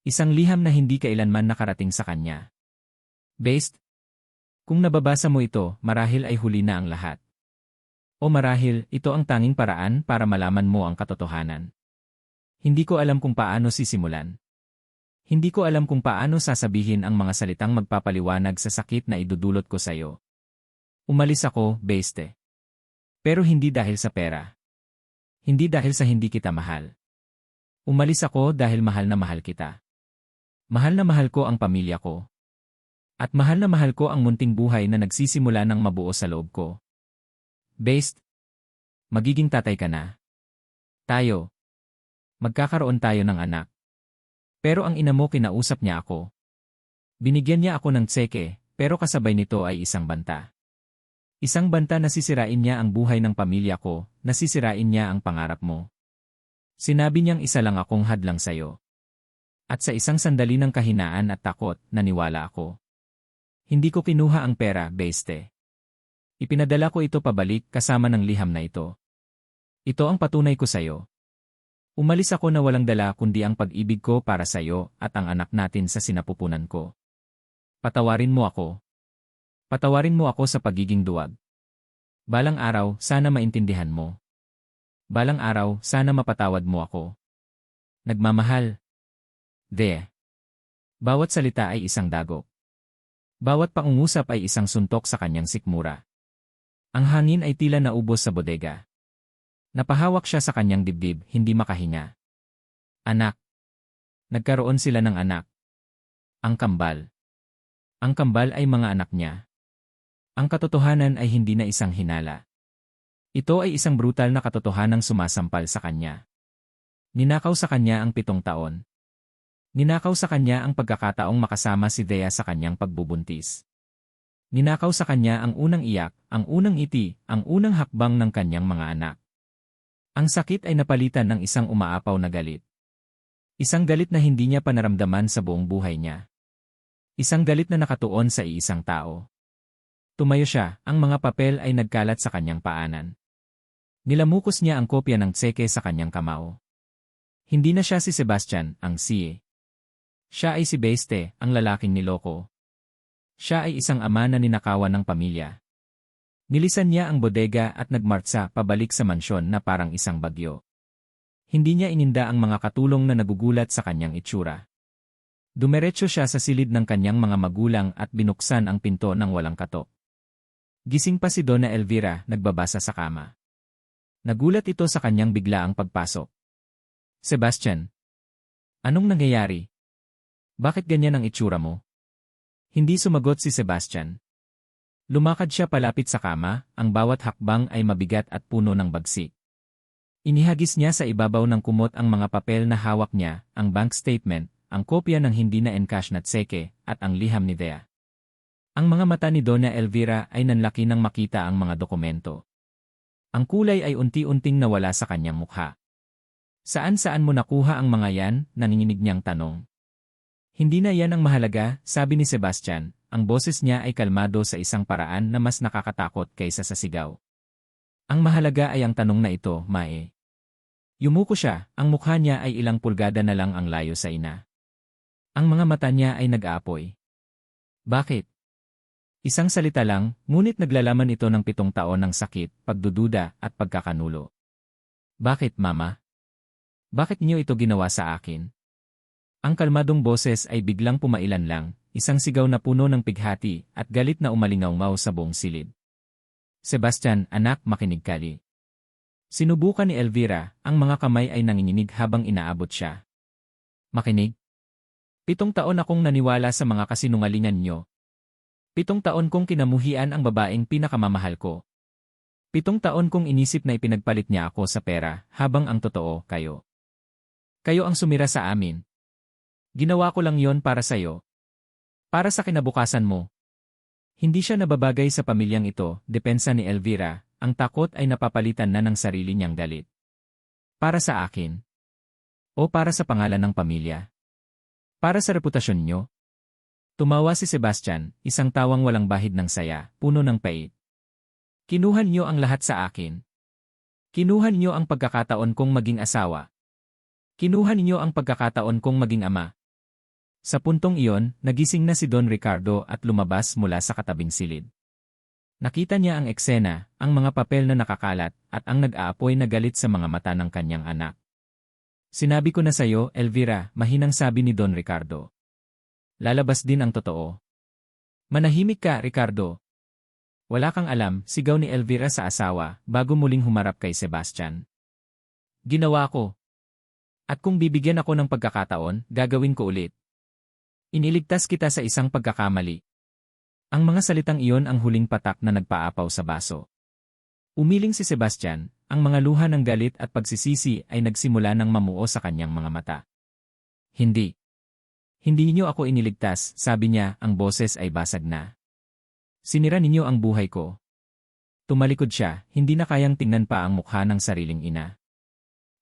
Isang liham na hindi kailanman nakarating sa kanya. Based? Kung nababasa mo ito, marahil ay huli na ang lahat. O marahil, ito ang tanging paraan para malaman mo ang katotohanan. Hindi ko alam kung paano sisimulan. Hindi ko alam kung paano sasabihin ang mga salitang magpapaliwanag sa sakit na idudulot ko sa iyo. Umalis ako, Beste. Pero hindi dahil sa pera. Hindi dahil sa hindi kita mahal. Umalis ako dahil mahal na mahal kita. Mahal na mahal ko ang pamilya ko. At mahal na mahal ko ang munting buhay na nagsisimula ng mabuo sa loob ko. Based, magiging tatay ka na. Tayo. Magkakaroon tayo ng anak. Pero ang ina mo kinausap niya ako. Binigyan niya ako ng tseke, pero kasabay nito ay isang banta. Isang banta na sisirain niya ang buhay ng pamilya ko, na sisirain niya ang pangarap mo. Sinabi niyang isa lang akong hadlang sayo. At sa isang sandali ng kahinaan at takot, naniwala ako. Hindi ko kinuha ang pera, Beste. Ipinadala ko ito pabalik kasama ng liham na ito. Ito ang patunay ko sayo. Umalis ako na walang dala kundi ang pag-ibig ko para sa iyo at ang anak natin sa sinapupunan ko. Patawarin mo ako. Patawarin mo ako sa pagiging duwag. Balang araw, sana maintindihan mo. Balang araw, sana mapatawad mo ako. Nagmamahal. De. Bawat salita ay isang dagok. Bawat pangungusap ay isang suntok sa kanyang sikmura. Ang hangin ay tila naubos sa bodega. Napahawak siya sa kanyang dibdib, hindi makahinga. Anak. Nagkaroon sila ng anak. Ang kambal. Ang kambal ay mga anak niya. Ang katotohanan ay hindi na isang hinala. Ito ay isang brutal na katotohanang sumasampal sa kanya. Ninakaw sa kanya ang 7 taon. Ninakaw sa kanya ang pagkakataong makasama si Thea sa kanyang pagbubuntis. Ninakaw sa kanya ang unang iyak, ang unang ngiti, ang unang hakbang ng kanyang mga anak. Ang sakit ay napalitan ng isang umaapaw na galit. Isang galit na hindi niya panaramdaman sa buong buhay niya. Isang galit na nakatuon sa iisang tao. Tumayo siya, ang mga papel ay nagkalat sa kanyang paanan. Nilamukos niya ang kopya ng tseke sa kanyang kamao. Hindi na siya si Sebastian, ang siye. Siya ay si Beste, ang lalaking niloko. Siya ay isang ama na ninakawan ng pamilya. Nilisan niya ang bodega at nagmartsa pabalik sa mansyon na parang isang bagyo. Hindi niya ininda ang mga katulong na nagugulat sa kanyang itsura. Dumiretso siya sa silid ng kanyang mga magulang at binuksan ang pinto ng walang katok. Gising pa si Donna Elvira, nagbabasa sa kama. Nagulat ito sa kanyang biglaang pagpasok. Sebastian. Anong nangyayari? Bakit ganyan ang itsura mo? Hindi sumagot si Sebastian. Lumakad siya palapit sa kama, ang bawat hakbang ay mabigat at puno ng bagsik. Inihagis niya sa ibabaw ng kumot ang mga papel na hawak niya, ang bank statement, ang kopya ng hindi na encash na tseke, at ang liham ni Thea. Ang mga mata ni Donna Elvira ay nanlaki nang makita ang mga dokumento. Ang kulay ay unti-unting nawala sa kanyang mukha. Saan-saan mo nakuha ang mga yan, nanginginig niyang tanong. Hindi na yan ang mahalaga, sabi ni Sebastian. Ang boses niya ay kalmado sa isang paraan na mas nakakatakot kaysa sa sigaw. Ang mahalaga ay ang tanong na ito, Mae. Yumuko siya, ang mukha niya ay ilang pulgada na lang ang layo sa ina. Ang mga mata niya ay nag-aapoy. Bakit? Isang salita lang, ngunit naglalaman ito ng 7 taon ng sakit, pagdududa, at pagkakanulo. Bakit, Mama? Bakit niyo ito ginawa sa akin? Ang kalmadong boses ay biglang pumailan lang. Isang sigaw na puno ng pighati at galit na umalingaw sa buong silid. Sebastian, anak, makinig kali. Sinubukan ni Elvira, ang mga kamay ay nanginginig habang inaabot siya. Makinig? 7 taon akong naniwala sa mga kasinungalingan niyo. 7 taon kong kinamuhian ang babaeng pinakamamahal ko. 7 taon kong inisip na ipinagpalit niya ako sa pera, habang ang totoo, kayo. Kayo ang sumira sa amin. Ginawa ko lang yon para sa'yo. Para sa kinabukasan mo. Hindi siya nababagay sa pamilyang ito, depensa ni Elvira, ang takot ay napapalitan na ng sarili niyang galit. Para sa akin. O para sa pangalan ng pamilya? Para sa reputasyon nyo? Tumawa si Sebastian, isang tawang walang bahid ng saya, puno ng pait. Kinuha niyo ang lahat sa akin. Kinuha niyo ang pagkakataon kong maging asawa. Kinuha niyo ang pagkakataon kong maging ama. Sa puntong iyon, nagising na si Don Ricardo at lumabas mula sa katabing silid. Nakita niya ang eksena, ang mga papel na nakakalat, at ang nag-aapoy na galit sa mga mata ng kanyang anak. Sinabi ko na sayo, Elvira, mahinang sabi ni Don Ricardo. Lalabas din ang totoo. Manahimik ka, Ricardo. Wala kang alam, sigaw ni Elvira sa asawa, bago muling humarap kay Sebastian. Ginawa ko. At kung bibigyan ako ng pagkakataon, gagawin ko ulit. Iniligtas kita sa isang pagkakamali. Ang mga salitang iyon ang huling patak na nagpaapaw sa baso. Umiling si Sebastian, ang mga luha ng galit at pagsisisi ay nagsimula ng mamuo sa kanyang mga mata. Hindi. Hindi niyo ako iniligtas, sabi niya, ang boses ay basag na. Sinira ninyo ang buhay ko. Tumalikod siya, hindi na kayang tingnan pa ang mukha ng sariling ina.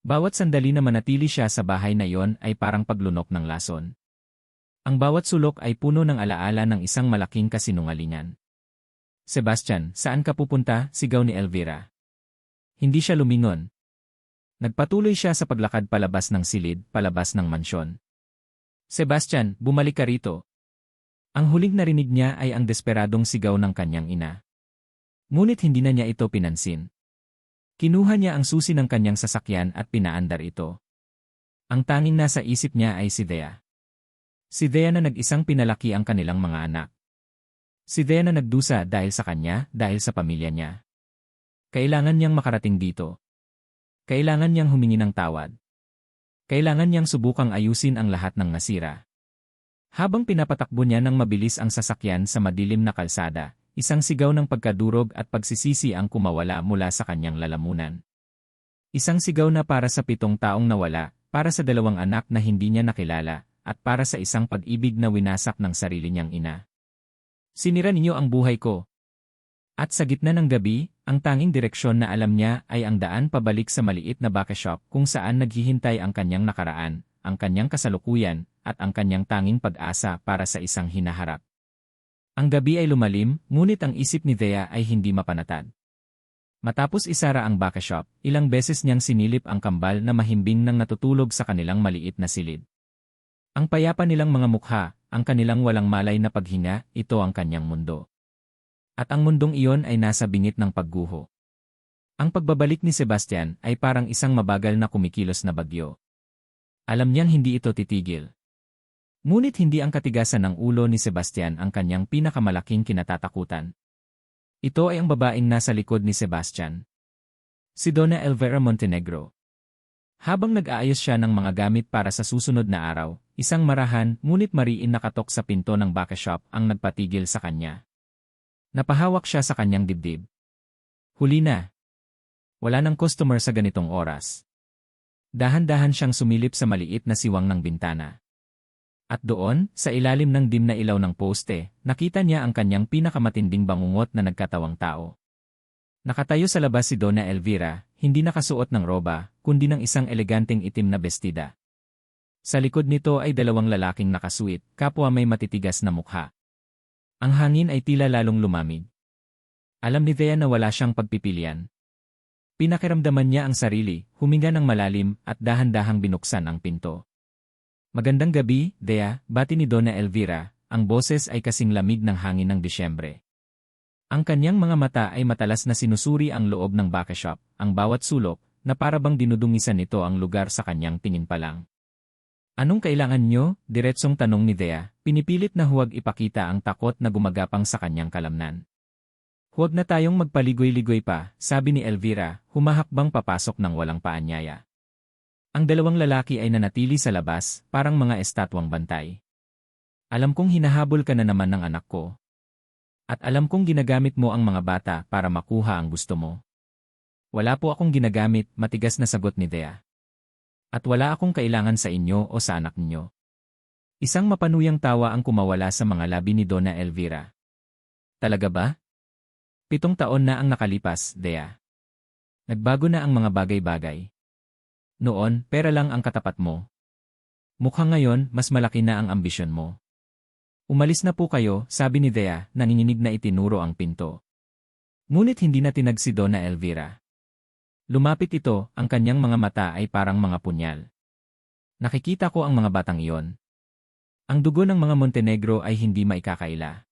Bawat sandali na manatili siya sa bahay na iyon ay parang paglunok ng lason. Ang bawat sulok ay puno ng alaala ng isang malaking kasinungalingan. Sebastian, saan ka pupunta? Sigaw ni Elvira. Hindi siya lumingon. Nagpatuloy siya sa paglakad palabas ng silid, palabas ng mansyon. Sebastian, bumalik ka rito. Ang huling narinig niya ay ang desperadong sigaw ng kanyang ina. Ngunit hindi na niya ito pinansin. Kinuha niya ang susi ng kanyang sasakyan at pinaandar ito. Ang tanging nasa isip niya ay si Thea. Si Thea na nag-isang pinalaki ang kanilang mga anak. Si Thea na nagdusa dahil sa kanya, dahil sa pamilya niya. Kailangan niyang makarating dito. Kailangan niyang humingi ng tawad. Kailangan niyang subukang ayusin ang lahat ng nasira. Habang pinapatakbo niya ng mabilis ang sasakyan sa madilim na kalsada, isang sigaw ng pagkadurog at pagsisisi ang kumawala mula sa kanyang lalamunan. Isang sigaw na para sa 7 taong nawala, para sa 2 anak na hindi niya nakilala, at para sa isang pag-ibig na winasak ng sarili niyang ina. Sinira ninyo ang buhay ko. At sa gitna ng gabi, ang tanging direksyon na alam niya ay ang daan pabalik sa maliit na bakashop kung saan naghihintay ang kanyang nakaraan, ang kanyang kasalukuyan, at ang kanyang tanging pag-asa para sa isang hinaharap. Ang gabi ay lumalim, ngunit ang isip ni Thea ay hindi mapanatag. Matapos isara ang bakashop, ilang beses niyang sinilip ang kambal na mahimbing nang natutulog sa kanilang maliit na silid. Ang payapa nilang mga mukha, ang kanilang walang malay na paghinga, ito ang kanyang mundo. At ang mundong iyon ay nasa bingit ng pagguho. Ang pagbabalik ni Sebastian ay parang isang mabagal na kumikilos na bagyo. Alam niyang hindi ito titigil. Ngunit hindi ang katigasan ng ulo ni Sebastian ang kanyang pinakamalaking kinatatakutan. Ito ay ang babaeng nasa likod ni Sebastian. Si Donna Elvira Montenegro. Habang nag-aayos siya ng mga gamit para sa susunod na araw, isang marahan ngunit mariin na katok sa pinto ng bakashop ang nagpatigil sa kanya. Napahawak siya sa kanyang dibdib. Huli na. Wala nang customer sa ganitong oras. Dahan-dahan siyang sumilip sa maliit na siwang ng bintana. At doon, sa ilalim ng dim na ilaw ng poste, nakita niya ang kanyang pinakamatinding bangungot na nagkatawang tao. Nakatayo sa labas si Donna Elvira, hindi nakasuot ng roba, kundi ng isang eleganteng itim na bestida. Sa likod nito ay 2 lalaking nakasuit, kapwa may matitigas na mukha. Ang hangin ay tila lalong lumamig. Alam ni Thea na wala siyang pagpipilian. Pinakiramdaman niya ang sarili, huminga ng malalim at dahan-dahang binuksan ang pinto. Magandang gabi, Thea, bati ni Donna Elvira, ang boses ay kasing lamig ng hangin ng Disyembre. Ang kanyang mga mata ay matalas na sinusuri ang loob ng bakashop, ang bawat sulok, na parabang dinudungisan nito ang lugar sa kanyang tingin pa lang. Anong kailangan nyo? Diretsong tanong ni Thea, pinipilit na huwag ipakita ang takot na gumagapang sa kanyang kalamnan. Huwag na tayong magpaligoy-ligoy pa, sabi ni Elvira, humahakbang papasok ng walang paanyaya. Ang 2 lalaki ay nanatili sa labas, parang mga estatwang bantay. Alam kong hinahabol ka na naman ng anak ko. At alam kong ginagamit mo ang mga bata para makuha ang gusto mo. Wala po akong ginagamit, matigas na sagot ni Thea. At wala akong kailangan sa inyo o sa anak niyo. Isang mapanuyang tawa ang kumawala sa mga labi ni Donna Elvira. Talaga ba? 7 taon na ang nakalipas, Thea. Nagbago na ang mga bagay-bagay. Noon, pera lang ang katapat mo. Mukhang ngayon, mas malaki na ang ambisyon mo. Umalis na po kayo, sabi ni Thea, nanginginig na itinuro ang pinto. Ngunit hindi na tinag si Donna Elvira. Lumapit ito, ang kanyang mga mata ay parang mga punyal. Nakikita ko ang mga batang iyon. Ang dugo ng mga Montenegro ay hindi maikakaila.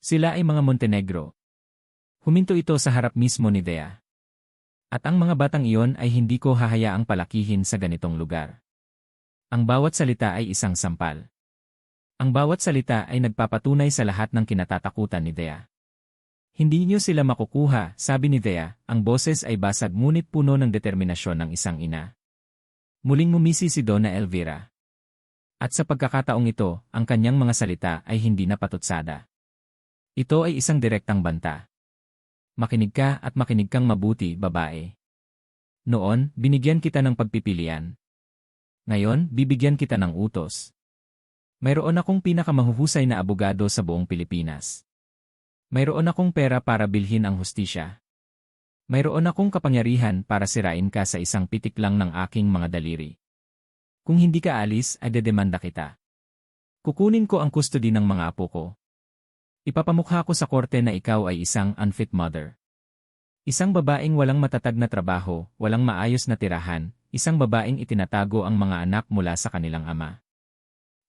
Sila ay mga Montenegro. Huminto ito sa harap mismo ni Thea. At ang mga batang iyon ay hindi ko hahayaang palakihin sa ganitong lugar. Ang bawat salita ay isang sampal. Ang bawat salita ay nagpapatunay sa lahat ng kinatatakutan ni Thea. Hindi niyo sila makukuha, sabi ni Thea, ang boses ay basag ngunit puno ng determinasyon ng isang ina. Muling ngumisi si Donna Elvira. At sa pagkakataong ito, ang kanyang mga salita ay hindi na patutsada. Ito ay isang direktang banta. Makinig ka at makinig kang mabuti, babae. Noon, binigyan kita ng pagpipilian. Ngayon, bibigyan kita ng utos. Mayroon akong pinakamahuhusay na abogado sa buong Pilipinas. Mayroon akong pera para bilhin ang hustisya. Mayroon akong kapangyarihan para sirain ka sa isang pitik lang ng aking mga daliri. Kung hindi ka alis, ay dedemanda kita. Kukunin ko ang custody ng mga apo ko. Ipapamukha ko sa korte na ikaw ay isang unfit mother. Isang babaeng walang matatag na trabaho, walang maayos na tirahan, isang babaeng itinatago ang mga anak mula sa kanilang ama.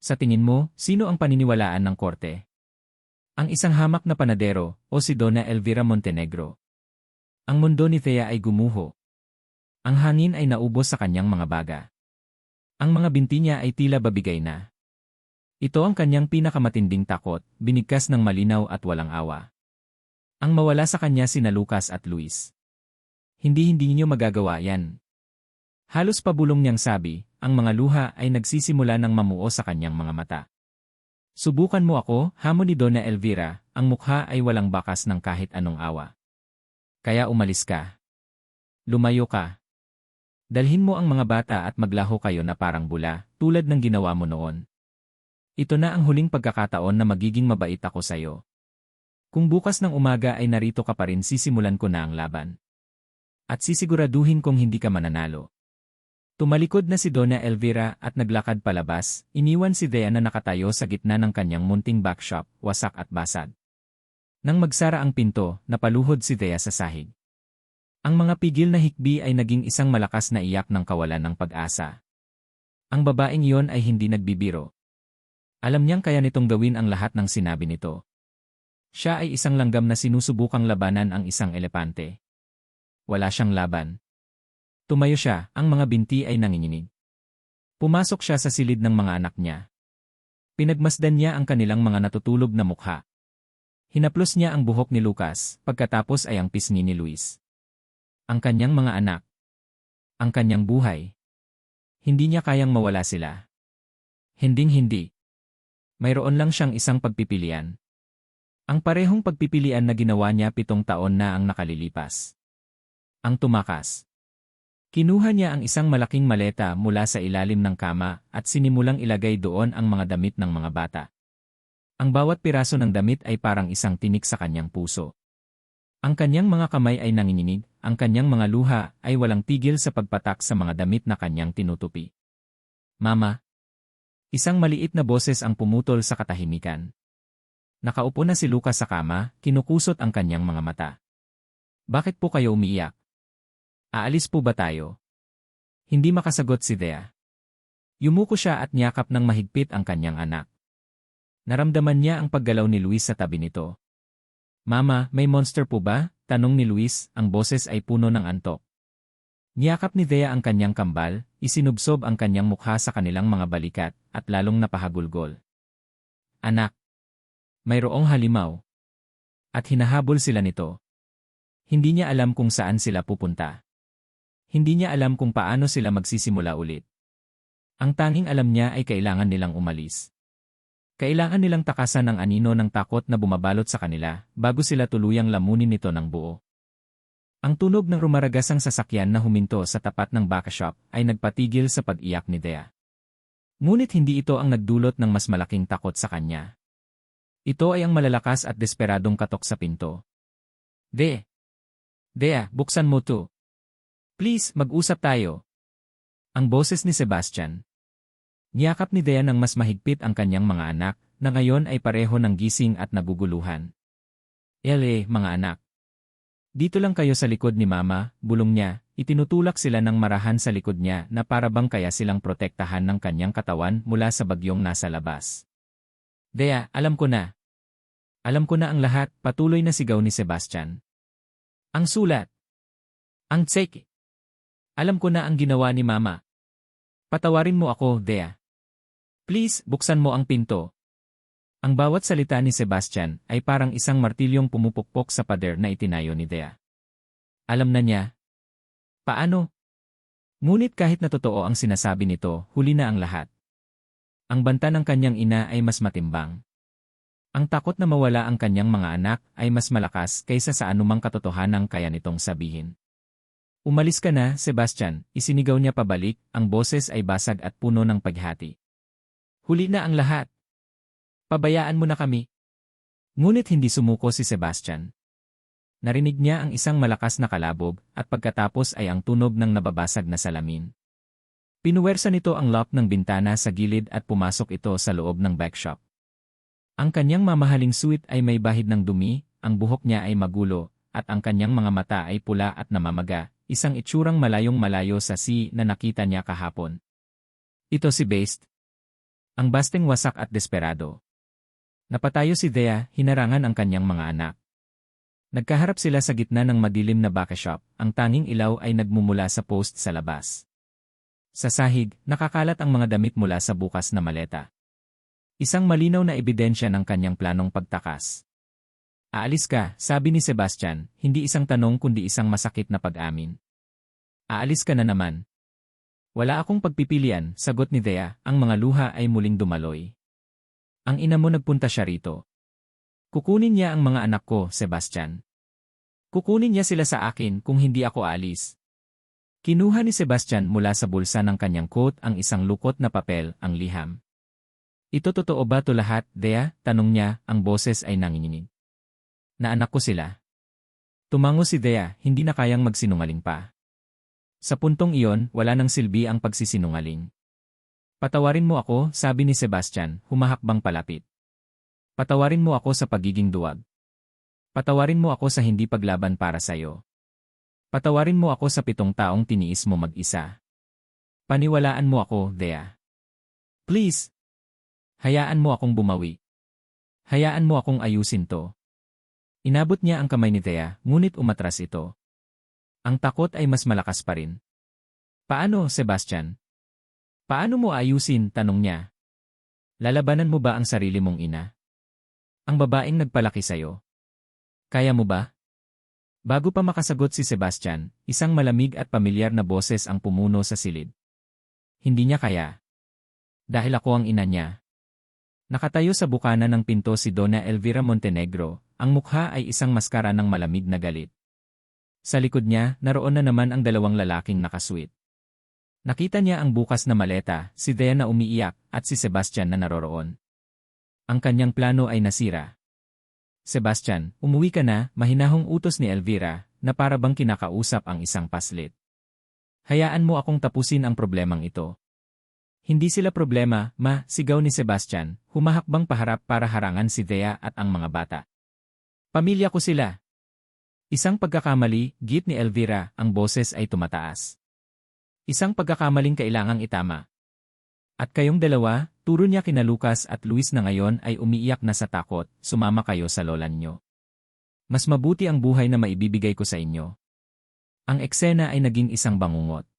Sa tingin mo, sino ang paniniwalaan ng korte? Ang isang hamak na panadero, o si Donna Elvira Montenegro. Ang mundo ni Thea ay gumuho. Ang hangin ay naubos sa kanyang mga baga. Ang mga binti niya ay tila babigay na. Ito ang kanyang pinakamatinding takot, binigkas ng malinaw at walang awa. Ang mawala sa kanya sina Lucas at Luis. Hindi niyo magagawa yan. Halos pabulong niyang sabi, ang mga luha ay nagsisimula ng mamuo sa kanyang mga mata. Subukan mo ako, hamon ni Donna Elvira, ang mukha ay walang bakas ng kahit anong awa. Kaya umalis ka. Lumayo ka. Dalhin mo ang mga bata at maglaho kayo na parang bula, tulad ng ginawa mo noon. Ito na ang huling pagkakataon na magiging mabait ako sa'yo. Kung bukas ng umaga ay narito ka pa rin, sisimulan ko na ang laban. At sisiguraduhin kong hindi ka mananalo. Tumalikod na si Donna Elvira at naglakad palabas, iniwan si Thea na nakatayo sa gitna ng kanyang munting backshop, wasak at basag. Nang magsara ang pinto, napaluhod si Thea sa sahig. Ang mga pigil na hikbi ay naging isang malakas na iyak ng kawalan ng pag-asa. Ang babaeng iyon ay hindi nagbibiro. Alam niyang kaya nitong gawin ang lahat ng sinabi nito. Siya ay isang langgam na sinusubukang labanan ang isang elepante. Wala siyang laban. Tumayo siya, ang mga binti ay nanginginig. Pumasok siya sa silid ng mga anak niya. Pinagmasdan niya ang kanilang mga natutulog na mukha. Hinaplos niya ang buhok ni Lucas, pagkatapos ay ang pisngi ni Luis. Ang kanyang mga anak. Ang kanyang buhay. Hindi niya kayang mawala sila. Hinding-hindi. Mayroon lang siyang isang pagpipilian. Ang parehong pagpipilian na ginawa niya 7 taon na ang nakalilipas. Ang tumakas. Kinuha niya ang isang malaking maleta mula sa ilalim ng kama at sinimulang ilagay doon ang mga damit ng mga bata. Ang bawat piraso ng damit ay parang isang tinik sa kanyang puso. Ang kanyang mga kamay ay nanginginig, ang kanyang mga luha ay walang tigil sa pagpatak sa mga damit na kanyang tinutupi. Mama. Isang maliit na boses ang pumutol sa katahimikan. Nakaupo na si Lucas sa kama, kinukusot ang kanyang mga mata. Bakit po kayo umiiyak? Aalis po ba tayo? Hindi makasagot si Thea. Yumuko siya at niyakap ng mahigpit ang kanyang anak. Naramdaman niya ang paggalaw ni Luis sa tabi nito. Mama, may monster po ba? Tanong ni Luis, ang boses ay puno ng antok. Niyakap ni Thea ang kanyang kambal, isinubsob ang kanyang mukha sa kanilang mga balikat, at lalong napahagulgol. Anak. Mayroong halimaw. At hinahabol sila nito. Hindi niya alam kung saan sila pupunta. Hindi niya alam kung paano sila magsisimula ulit. Ang tanging alam niya ay kailangan nilang umalis. Kailangan nilang takasan ang anino ng takot na bumabalot sa kanila bago sila tuluyang lamunin nito ng buo. Ang tunog ng rumaragasang sasakyan na huminto sa tapat ng baka shop ay nagpatigil sa pag-iyak ni Thea. Ngunit hindi ito ang nagdulot ng mas malaking takot sa kanya. Ito ay ang malalakas at desperadong katok sa pinto. Thea, buksan mo to. Please, mag-usap tayo. Ang boses ni Sebastian. Niyakap ni Dea ng mas mahigpit ang kanyang mga anak, na ngayon ay pareho ng gising at naguguluhan. Mga anak. Dito lang kayo sa likod ni Mama, bulong niya, itinutulak sila ng marahan sa likod niya na parabang kaya silang protektahan ng kanyang katawan mula sa bagyong nasa labas. Dea, alam ko na. Alam ko na ang lahat, patuloy na sigaw ni Sebastian. Ang sulat. Ang tseke. Alam ko na ang ginawa ni Mama. Patawarin mo ako, Dea. Please, buksan mo ang pinto. Ang bawat salita ni Sebastian ay parang isang martilyong pumupukpok sa pader na itinayo ni Dea. Alam na niya. Paano? Ngunit kahit na totoo ang sinasabi nito, huli na ang lahat. Ang banta ng kanyang ina ay mas matimbang. Ang takot na mawala ang kanyang mga anak ay mas malakas kaysa sa anumang katotohanang kaya nitong sabihin. Umalis ka na, Sebastian, isinigaw niya pabalik, ang boses ay basag at puno ng paghati. Huli na ang lahat. Pabayaan mo na kami. Ngunit hindi sumuko si Sebastian. Narinig niya ang isang malakas na kalabog at pagkatapos ay ang tunog ng nababasag na salamin. Pinuwersa nito ang lock ng bintana sa gilid at pumasok ito sa loob ng backshop. Ang kanyang mamahaling suit ay may bahid ng dumi, ang buhok niya ay magulo, at ang kanyang mga mata ay pula at namamaga, isang itsurang malayong malayo sa na nakita niya kahapon. Ito si Bast. Ang basteng wasak at desperado. Napatayo si Dea, hinarangan ang kanyang mga anak. Nagkaharap sila sa gitna ng madilim na backshop, ang tanging ilaw ay nagmumula sa post sa labas. Sa sahig, nakakalat ang mga damit mula sa bukas na maleta. Isang malinaw na ebidensya ng kanyang planong pagtakas. Aalis ka, sabi ni Sebastian, hindi isang tanong kundi isang masakit na pag-amin. Aalis ka na naman. Wala akong pagpipilian, sagot ni Dea, ang mga luha ay muling dumaloy. Ang ina mo nagpunta siya rito. Kukunin niya ang mga anak ko, Sebastian. Kukunin niya sila sa akin kung hindi ako alis. Kinuha ni Sebastian mula sa bulsa ng kanyang coat ang isang lukot na papel, ang liham. Ito totoo ba to lahat, Dea? Tanong niya, ang boses ay nanginginig. Na anak ko sila. Tumango si Dea, hindi na kayang magsinungaling pa. Sa puntong iyon, wala nang silbi ang pagsisinungaling. Patawarin mo ako, sabi ni Sebastian, humahakbang palapit. Patawarin mo ako sa pagiging duwag. Patawarin mo ako sa hindi paglaban para sa'yo. Patawarin mo ako sa 7 taong tiniis mo mag-isa. Paniwalaan mo ako, Dea. Please. Hayaan mo akong bumawi. Hayaan mo akong ayusin to. Inabot niya ang kamay ni Dea, ngunit umatras ito. Ang takot ay mas malakas pa rin. Paano, Sebastian? Paano mo ayusin? Tanong niya. Lalabanan mo ba ang sarili mong ina? Ang babaeng nagpalaki sa'yo. Kaya mo ba? Bago pa makasagot si Sebastian, isang malamig at pamilyar na boses ang pumuno sa silid. Hindi niya kaya. Dahil ako ang ina niya. Nakatayo sa bukana ng pinto si Donna Elvira Montenegro, ang mukha ay isang maskara ng malamig na galit. Sa likod niya, naroon na naman ang 2 lalaking nakasweet. Nakita niya ang bukas na maleta, si Dea na umiiyak, at si Sebastian na naroroon. Ang kanyang plano ay nasira. Sebastian, umuwi ka na, mahinahong utos ni Elvira, na parabang kinakausap ang isang paslit. Hayaan mo akong tapusin ang problemang ito. Hindi sila problema, ma, sigaw ni Sebastian, humahakbang paharap para harangan si Dea at ang mga bata. Pamilya ko sila. Isang pagkakamali, git ni Elvira, ang boses ay tumataas. Isang pagkakamaling kailangang itama. At kayong dalawa, turo niya kina Lucas at Luis na ngayon ay umiiyak na sa takot, sumama kayo sa lolan nyo. Mas mabuti ang buhay na maibibigay ko sa inyo. Ang eksena ay naging isang bangungot.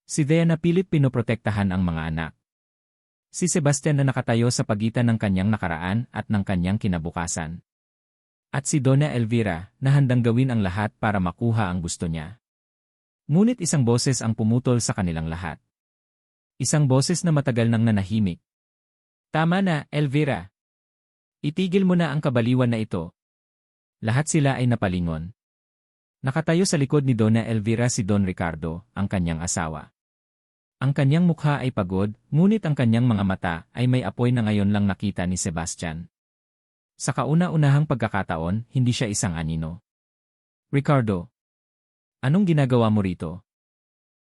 Si Dea na pilit pinoprotektahan ang mga anak. Si Sebastian na nakatayo sa pagitan ng kanyang nakaraan at ng kanyang kinabukasan. At si Donna Elvira na handang gawin ang lahat para makuha ang gusto niya. Ngunit isang boses ang pumutol sa kanilang lahat. Isang boses na matagal nang nanahimik. Tama na, Elvira. Itigil mo na ang kabaliwan na ito. Lahat sila ay napalingon. Nakatayo sa likod ni Donna Elvira si Don Ricardo, ang kanyang asawa. Ang kanyang mukha ay pagod, ngunit ang kanyang mga mata ay may apoy na ngayon lang nakita ni Sebastian. Sa kauna-unahang pagkakataon, hindi siya isang anino. Ricardo. Anong ginagawa mo rito?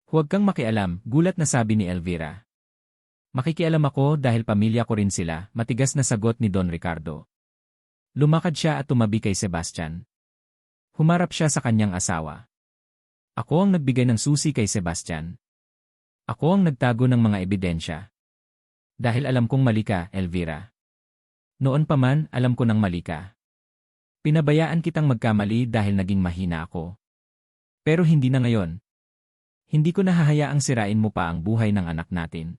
Huwag kang makialam, gulat na sabi ni Elvira. Makikialam ako dahil pamilya ko rin sila, matigas na sagot ni Don Ricardo. Lumakad siya at tumabi kay Sebastian. Humarap siya sa kanyang asawa. Ako ang nagbigay ng susi kay Sebastian. Ako ang nagtago ng mga ebidensya. Dahil alam kong mali ka, Elvira. Noon pa man, alam ko nang mali ka. Pinabayaan kitang magkamali dahil naging mahina ako. Pero hindi na ngayon. Hindi ko nahahayaang sirain mo pa ang buhay ng anak natin.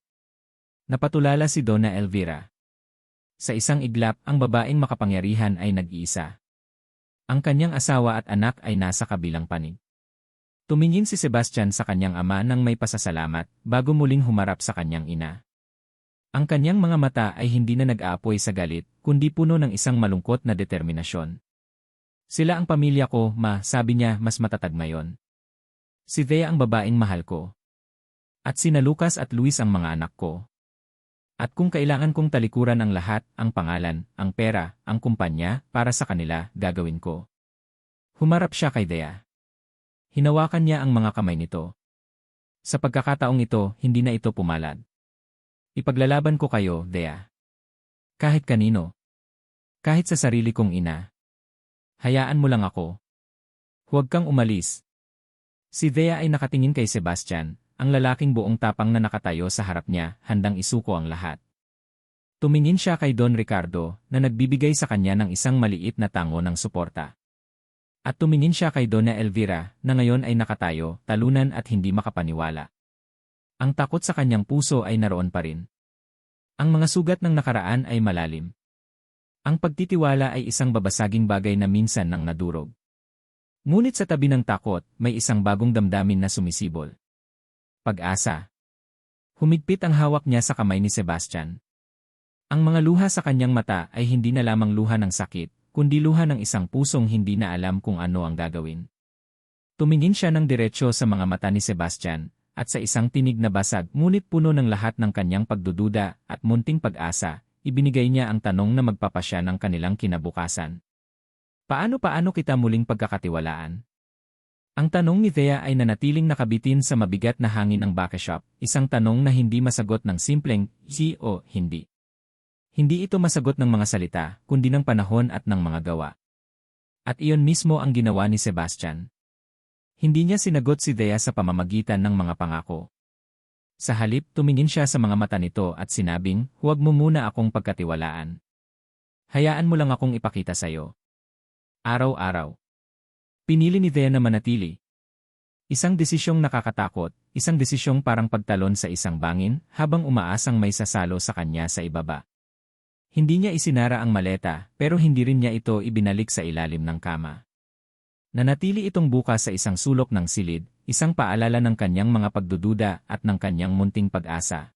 Napatulala si Donna Elvira. Sa isang iglap, ang babaeng makapangyarihan ay nag-iisa. Ang kanyang asawa at anak ay nasa kabilang panig. Tumingin si Sebastian sa kanyang ama nang may pasasalamat bago muling humarap sa kanyang ina. Ang kanyang mga mata ay hindi na nag-aapoy sa galit, kundi puno ng isang malungkot na determinasyon. Sila ang pamilya ko, ma, sabi niya mas matatag ngayon. Si Thea ang babaeng mahal ko. At sina Lucas at Luis ang mga anak ko. At kung kailangan kong talikuran ang lahat, ang pangalan, ang pera, ang kumpanya, para sa kanila, gagawin ko. Humarap siya kay Thea. Hinawakan niya ang mga kamay nito. Sa pagkakataong ito, hindi na ito pumalad. Ipaglalaban ko kayo, Thea. Kahit kanino. Kahit sa sarili kong ina. Hayaan mo lang ako. Huwag kang umalis. Si Thea ay nakatingin kay Sebastian, ang lalaking buong tapang na nakatayo sa harap niya, handang isuko ang lahat. Tumingin siya kay Don Ricardo, na nagbibigay sa kanya ng isang maliit na tango ng suporta. At tumingin siya kay Donna Elvira, na ngayon ay nakatayo, talunan at hindi makapaniwala. Ang takot sa kanyang puso ay naroon pa rin. Ang mga sugat ng nakaraan ay malalim. Ang pagtitiwala ay isang babasaging bagay na minsan nang nadurog. Ngunit sa tabi ng takot, may isang bagong damdamin na sumisibol. Pag-asa. Humigpit ang hawak niya sa kamay ni Sebastian. Ang mga luha sa kanyang mata ay hindi na lamang luha ng sakit, kundi luha ng isang pusong hindi na alam kung ano ang gagawin. Tumingin siya ng diretsyo sa mga mata ni Sebastian, at sa isang tinig na basag ngunit puno ng lahat ng kanyang pagdududa at munting pag-asa, ibinigay niya ang tanong na magpapasya ng kanilang kinabukasan. Paano kita muling pagkakatiwalaan? Ang tanong ni Thea ay nanatiling nakabitin sa mabigat na hangin ng bakashop, isang tanong na hindi masagot ng simpleng, si o hindi. Hindi ito masagot ng mga salita, kundi ng panahon at ng mga gawa. At iyon mismo ang ginawa ni Sebastian. Hindi niya sinagot si Thea sa pamamagitan ng mga pangako. Sa halip, tumingin siya sa mga mata nito at sinabing, huwag mo muna akong pagkatiwalaan. Hayaan mo lang akong ipakita sa'yo. Araw-araw. Pinili ni Thea na manatili. Isang desisyong nakakatakot, isang desisyong parang pagtalon sa isang bangin habang umaasang may sasalo sa kanya sa ibaba. Hindi niya isinara ang maleta pero hindi rin niya ito ibinalik sa ilalim ng kama. Nanatili itong bukas sa isang sulok ng silid, isang paalala ng kanyang mga pagdududa at ng kanyang munting pag-asa.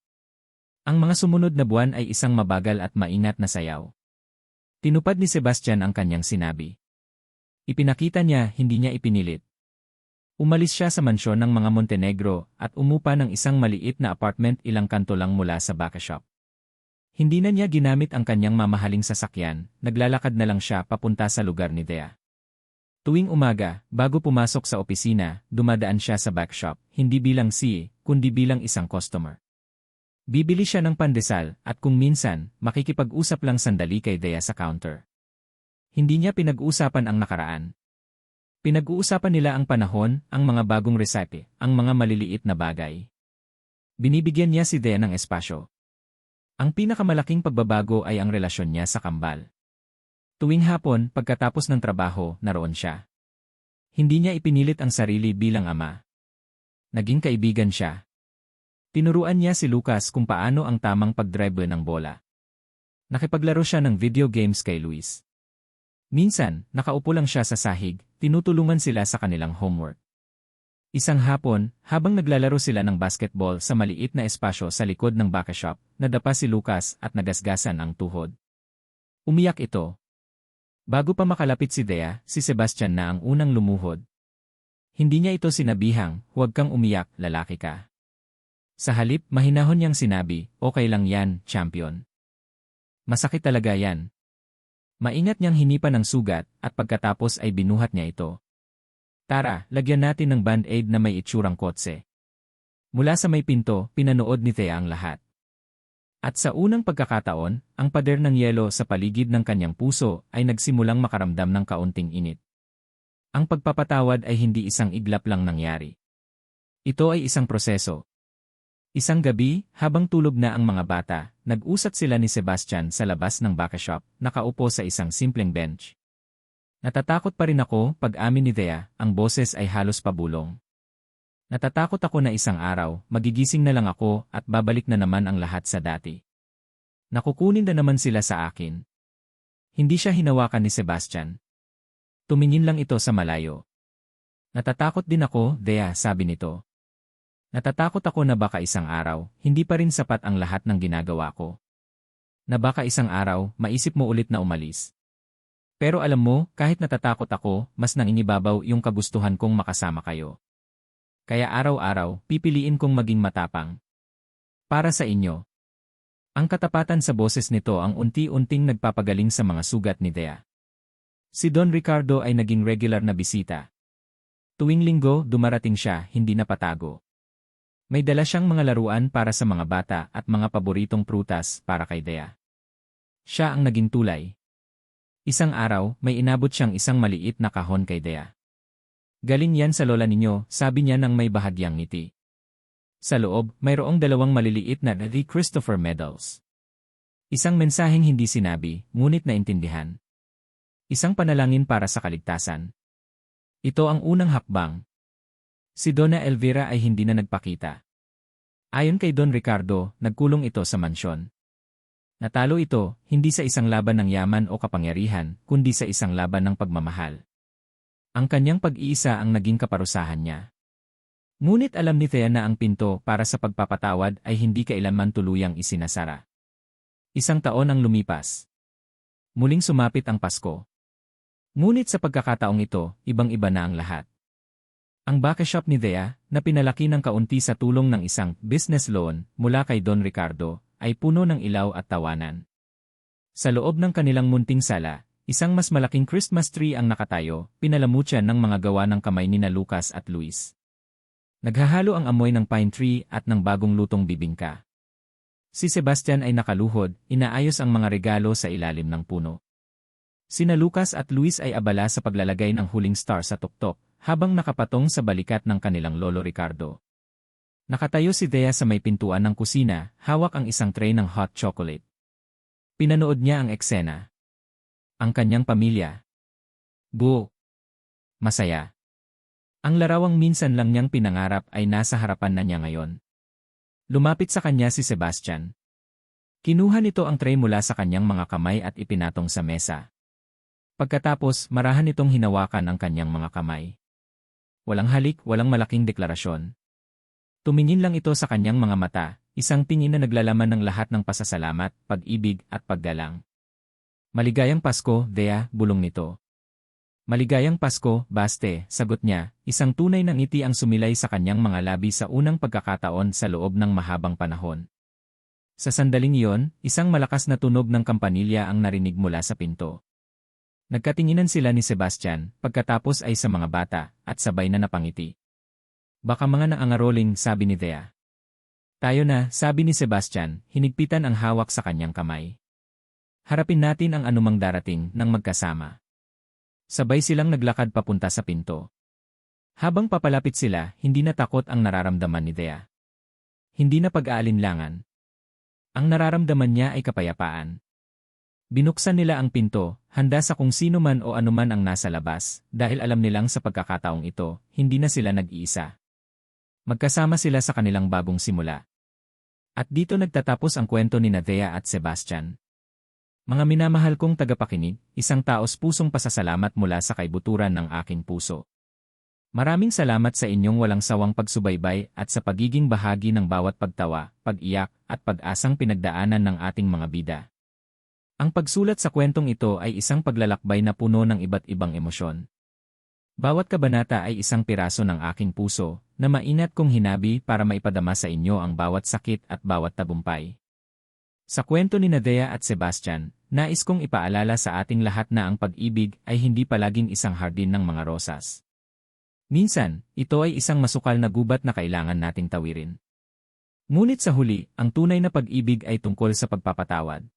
Ang mga sumunod na buwan ay isang mabagal at maingat na sayaw. Tinupad ni Sebastian ang kanyang sinabi. Ipinakita niya, hindi niya ipinilit. Umalis siya sa mansyon ng mga Montenegro at umupa ng isang maliit na apartment ilang kanto lang mula sa bakashop. Hindi na niya ginamit ang kanyang mamahaling sasakyan, naglalakad na lang siya papunta sa lugar ni Thea. Tuwing umaga, bago pumasok sa opisina, dumadaan siya sa backshop, hindi bilang CA, kundi bilang isang customer. Bibili siya ng pandesal at kung minsan, makikipag-usap lang sandali kay Thea sa counter. Hindi niya pinag-uusapan ang nakaraan. Pinag-uusapan nila ang panahon, ang mga bagong resipe, ang mga maliliit na bagay. Binibigyan niya si Thea ng espasyo. Ang pinakamalaking pagbabago ay ang relasyon niya sa kambal. Tuwing hapon, pagkatapos ng trabaho, naroon siya. Hindi niya ipinilit ang sarili bilang ama. Naging kaibigan siya. Tinuruan niya si Lucas kung paano ang tamang pag-drive ng bola. Nakipaglaro siya ng video games kay Luis. Minsan, nakaupo lang siya sa sahig, tinutulungan sila sa kanilang homework. Isang hapon, habang naglalaro sila ng basketball sa maliit na espasyo sa likod ng bakashop, nadapa si Lucas at nagasgasan ang tuhod. Umiyak ito. Bago pa makalapit si Thea, si Sebastian na ang unang lumuhod. Hindi niya ito sinabihang, huwag kang umiyak, lalaki ka. Sa halip, mahinahon niyang sinabi, okay lang yan, champion. Masakit talaga yan. Maingat niyang hinipan ng sugat at pagkatapos ay binuhat niya ito. Tara, lagyan natin ng band-aid na may itsurang kotse. Mula sa may pinto, pinanood ni Thea ang lahat. At sa unang pagkakataon, ang pader ng yelo sa paligid ng kanyang puso ay nagsimulang makaramdam ng kaunting init. Ang pagpapatawad ay hindi isang iglap lang nangyari. Ito ay isang proseso. Isang gabi, habang tulog na ang mga bata, nag-usap sila ni Sebastian sa labas ng baka shop, nakaupo sa isang simpleng bench. Natatakot pa rin ako, pag-amin ni Thea, ang boses ay halos pabulong. Natatakot ako na isang araw, magigising na lang ako at babalik na naman ang lahat sa dati. Nakukunin na naman sila sa akin. Hindi siya hinawakan ni Sebastian. Tumingin lang ito sa malayo. Natatakot din ako, Thea, sabi nito. Natatakot ako na baka isang araw, hindi pa rin sapat ang lahat ng ginagawa ko. Na baka isang araw, maisip mo ulit na umalis. Pero alam mo, kahit natatakot ako, mas nanginibabaw yung kagustuhan kong makasama kayo. Kaya araw-araw, pipiliin kong maging matapang. Para sa inyo. Ang katapatan sa boses nito ang unti-unting nagpapagaling sa mga sugat ni Thea. Si Don Ricardo ay naging regular na bisita. Tuwing linggo, dumarating siya, hindi na patago. May dala siyang mga laruan para sa mga bata at mga paboritong prutas para kay Thea. Siya ang naging tulay. Isang araw, may inabot siyang isang maliit na kahon kay Thea. Galing yan sa lola ninyo, sabi niya nang may bahagyang ngiti. Sa loob, mayroong 2 maliliit na The Christopher Medals. Isang mensaheng hindi sinabi, ngunit naintindihan. Isang panalangin para sa kaligtasan. Ito ang unang hakbang. Si Donna Elvira ay hindi na nagpakita. Ayon kay Don Ricardo, nagkulong ito sa mansyon. Natalo ito, hindi sa isang laban ng yaman o kapangyarihan, kundi sa isang laban ng pagmamahal. Ang kanyang pag-iisa ang naging kaparusahan niya. Ngunit alam ni Thea na ang pinto para sa pagpapatawad ay hindi kailanman tuluyang isinasara. Isang taon ang lumipas. Muling sumapit ang Pasko. Ngunit sa pagkakataong ito, ibang-iba na ang lahat. Ang baka shop ni Thea, na pinalaki ng kaunti sa tulong ng isang business loan mula kay Don Ricardo, ay puno ng ilaw at tawanan. Sa loob ng kanilang munting sala, isang mas malaking Christmas tree ang nakatayo, pinalamutyan ng mga gawa ng kamay nina Lucas at Luis. Naghahalo ang amoy ng pine tree at ng bagong lutong bibingka. Si Sebastian ay nakaluhod, inaayos ang mga regalo sa ilalim ng puno. Sina Lucas at Luis ay abala sa paglalagay ng huling star sa tuktok, habang nakapatong sa balikat ng kanilang lolo Ricardo. Nakatayo si Thea sa may pintuan ng kusina, hawak ang isang tray ng hot chocolate. Pinanood niya ang eksena. Ang kanyang pamilya. Buo. Masaya. Ang larawang minsan lang niyang pinangarap ay nasa harapan na niya ngayon. Lumapit sa kanya si Sebastian. Kinuha nito ang tray mula sa kanyang mga kamay at ipinatong sa mesa. Pagkatapos, marahan nitong hinawakan ang kanyang mga kamay. Walang halik, walang malaking deklarasyon. Tumingin lang ito sa kanyang mga mata, isang tingin na naglalaman ng lahat ng pasasalamat, pag-ibig at paggalang. Maligayang Pasko, Thea, bulong nito. Maligayang Pasko, Baste, sagot niya, isang tunay na ngiti ang sumilay sa kanyang mga labi sa unang pagkakataon sa loob ng mahabang panahon. Sa sandaling iyon, isang malakas na tunog ng kampanilya ang narinig mula sa pinto. Nagkatinginan sila ni Sebastian, pagkatapos ay sa mga bata, at sabay na napangiti. Baka mga naangaroling, sabi ni Thea. Tayo na, sabi ni Sebastian, hinigpitan ang hawak sa kanyang kamay. Harapin natin ang anumang darating nang magkasama. Sabay silang naglakad papunta sa pinto. Habang papalapit sila, hindi na takot ang nararamdaman ni Thea. Hindi na pag-aalinlangan. Ang nararamdaman niya ay kapayapaan. Binuksan nila ang pinto, handa sa kung sino man o anuman ang nasa labas, dahil alam nilang sa pagkakataong ito, hindi na sila nag-iisa. Magkasama sila sa kanilang bagong simula. At dito nagtatapos ang kwento ni Thea at Sebastian. Mga minamahal kong tagapakinig, isang taos pusong pasasalamat mula sa kaibuturan ng aking puso. Maraming salamat sa inyong walang sawang pagsubaybay at sa pagiging bahagi ng bawat pagtawa, pag-iyak, at pag-asang pinagdaanan ng ating mga bida. Ang pagsulat sa kwentong ito ay isang paglalakbay na puno ng iba't ibang emosyon. Bawat kabanata ay isang piraso ng aking puso, na mainat kong hinabi para maipadama sa inyo ang bawat sakit at bawat tagumpay. Sa kwento ni Thea at Sebastian, nais kong ipaalala sa ating lahat na ang pag-ibig ay hindi palaging isang hardin ng mga rosas. Minsan, ito ay isang masukal na gubat na kailangan nating tawirin. Ngunit sa huli, ang tunay na pag-ibig ay tungkol sa pagpapatawad.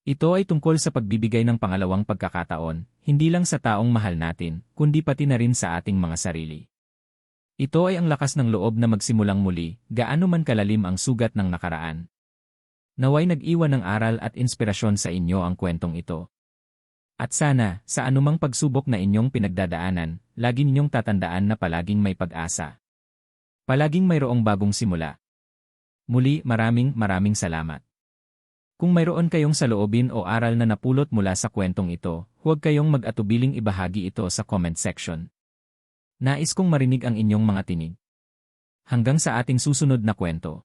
Ito ay tungkol sa pagbibigay ng pangalawang pagkakataon, hindi lang sa taong mahal natin, kundi pati na rin sa ating mga sarili. Ito ay ang lakas ng loob na magsimulang muli, gaano man kalalim ang sugat ng nakaraan. Naway nag-iwan ng aral at inspirasyon sa inyo ang kwentong ito. At sana, sa anumang pagsubok na inyong pinagdadaanan, lagi ninyong tatandaan na palaging may pag-asa. Palaging mayroong bagong simula. Muli, maraming salamat. Kung mayroon kayong saloobin o aral na napulot mula sa kwentong ito, huwag kayong mag-atubiling ibahagi ito sa comment section. Nais kong marinig ang inyong mga tinig. Hanggang sa ating susunod na kwento.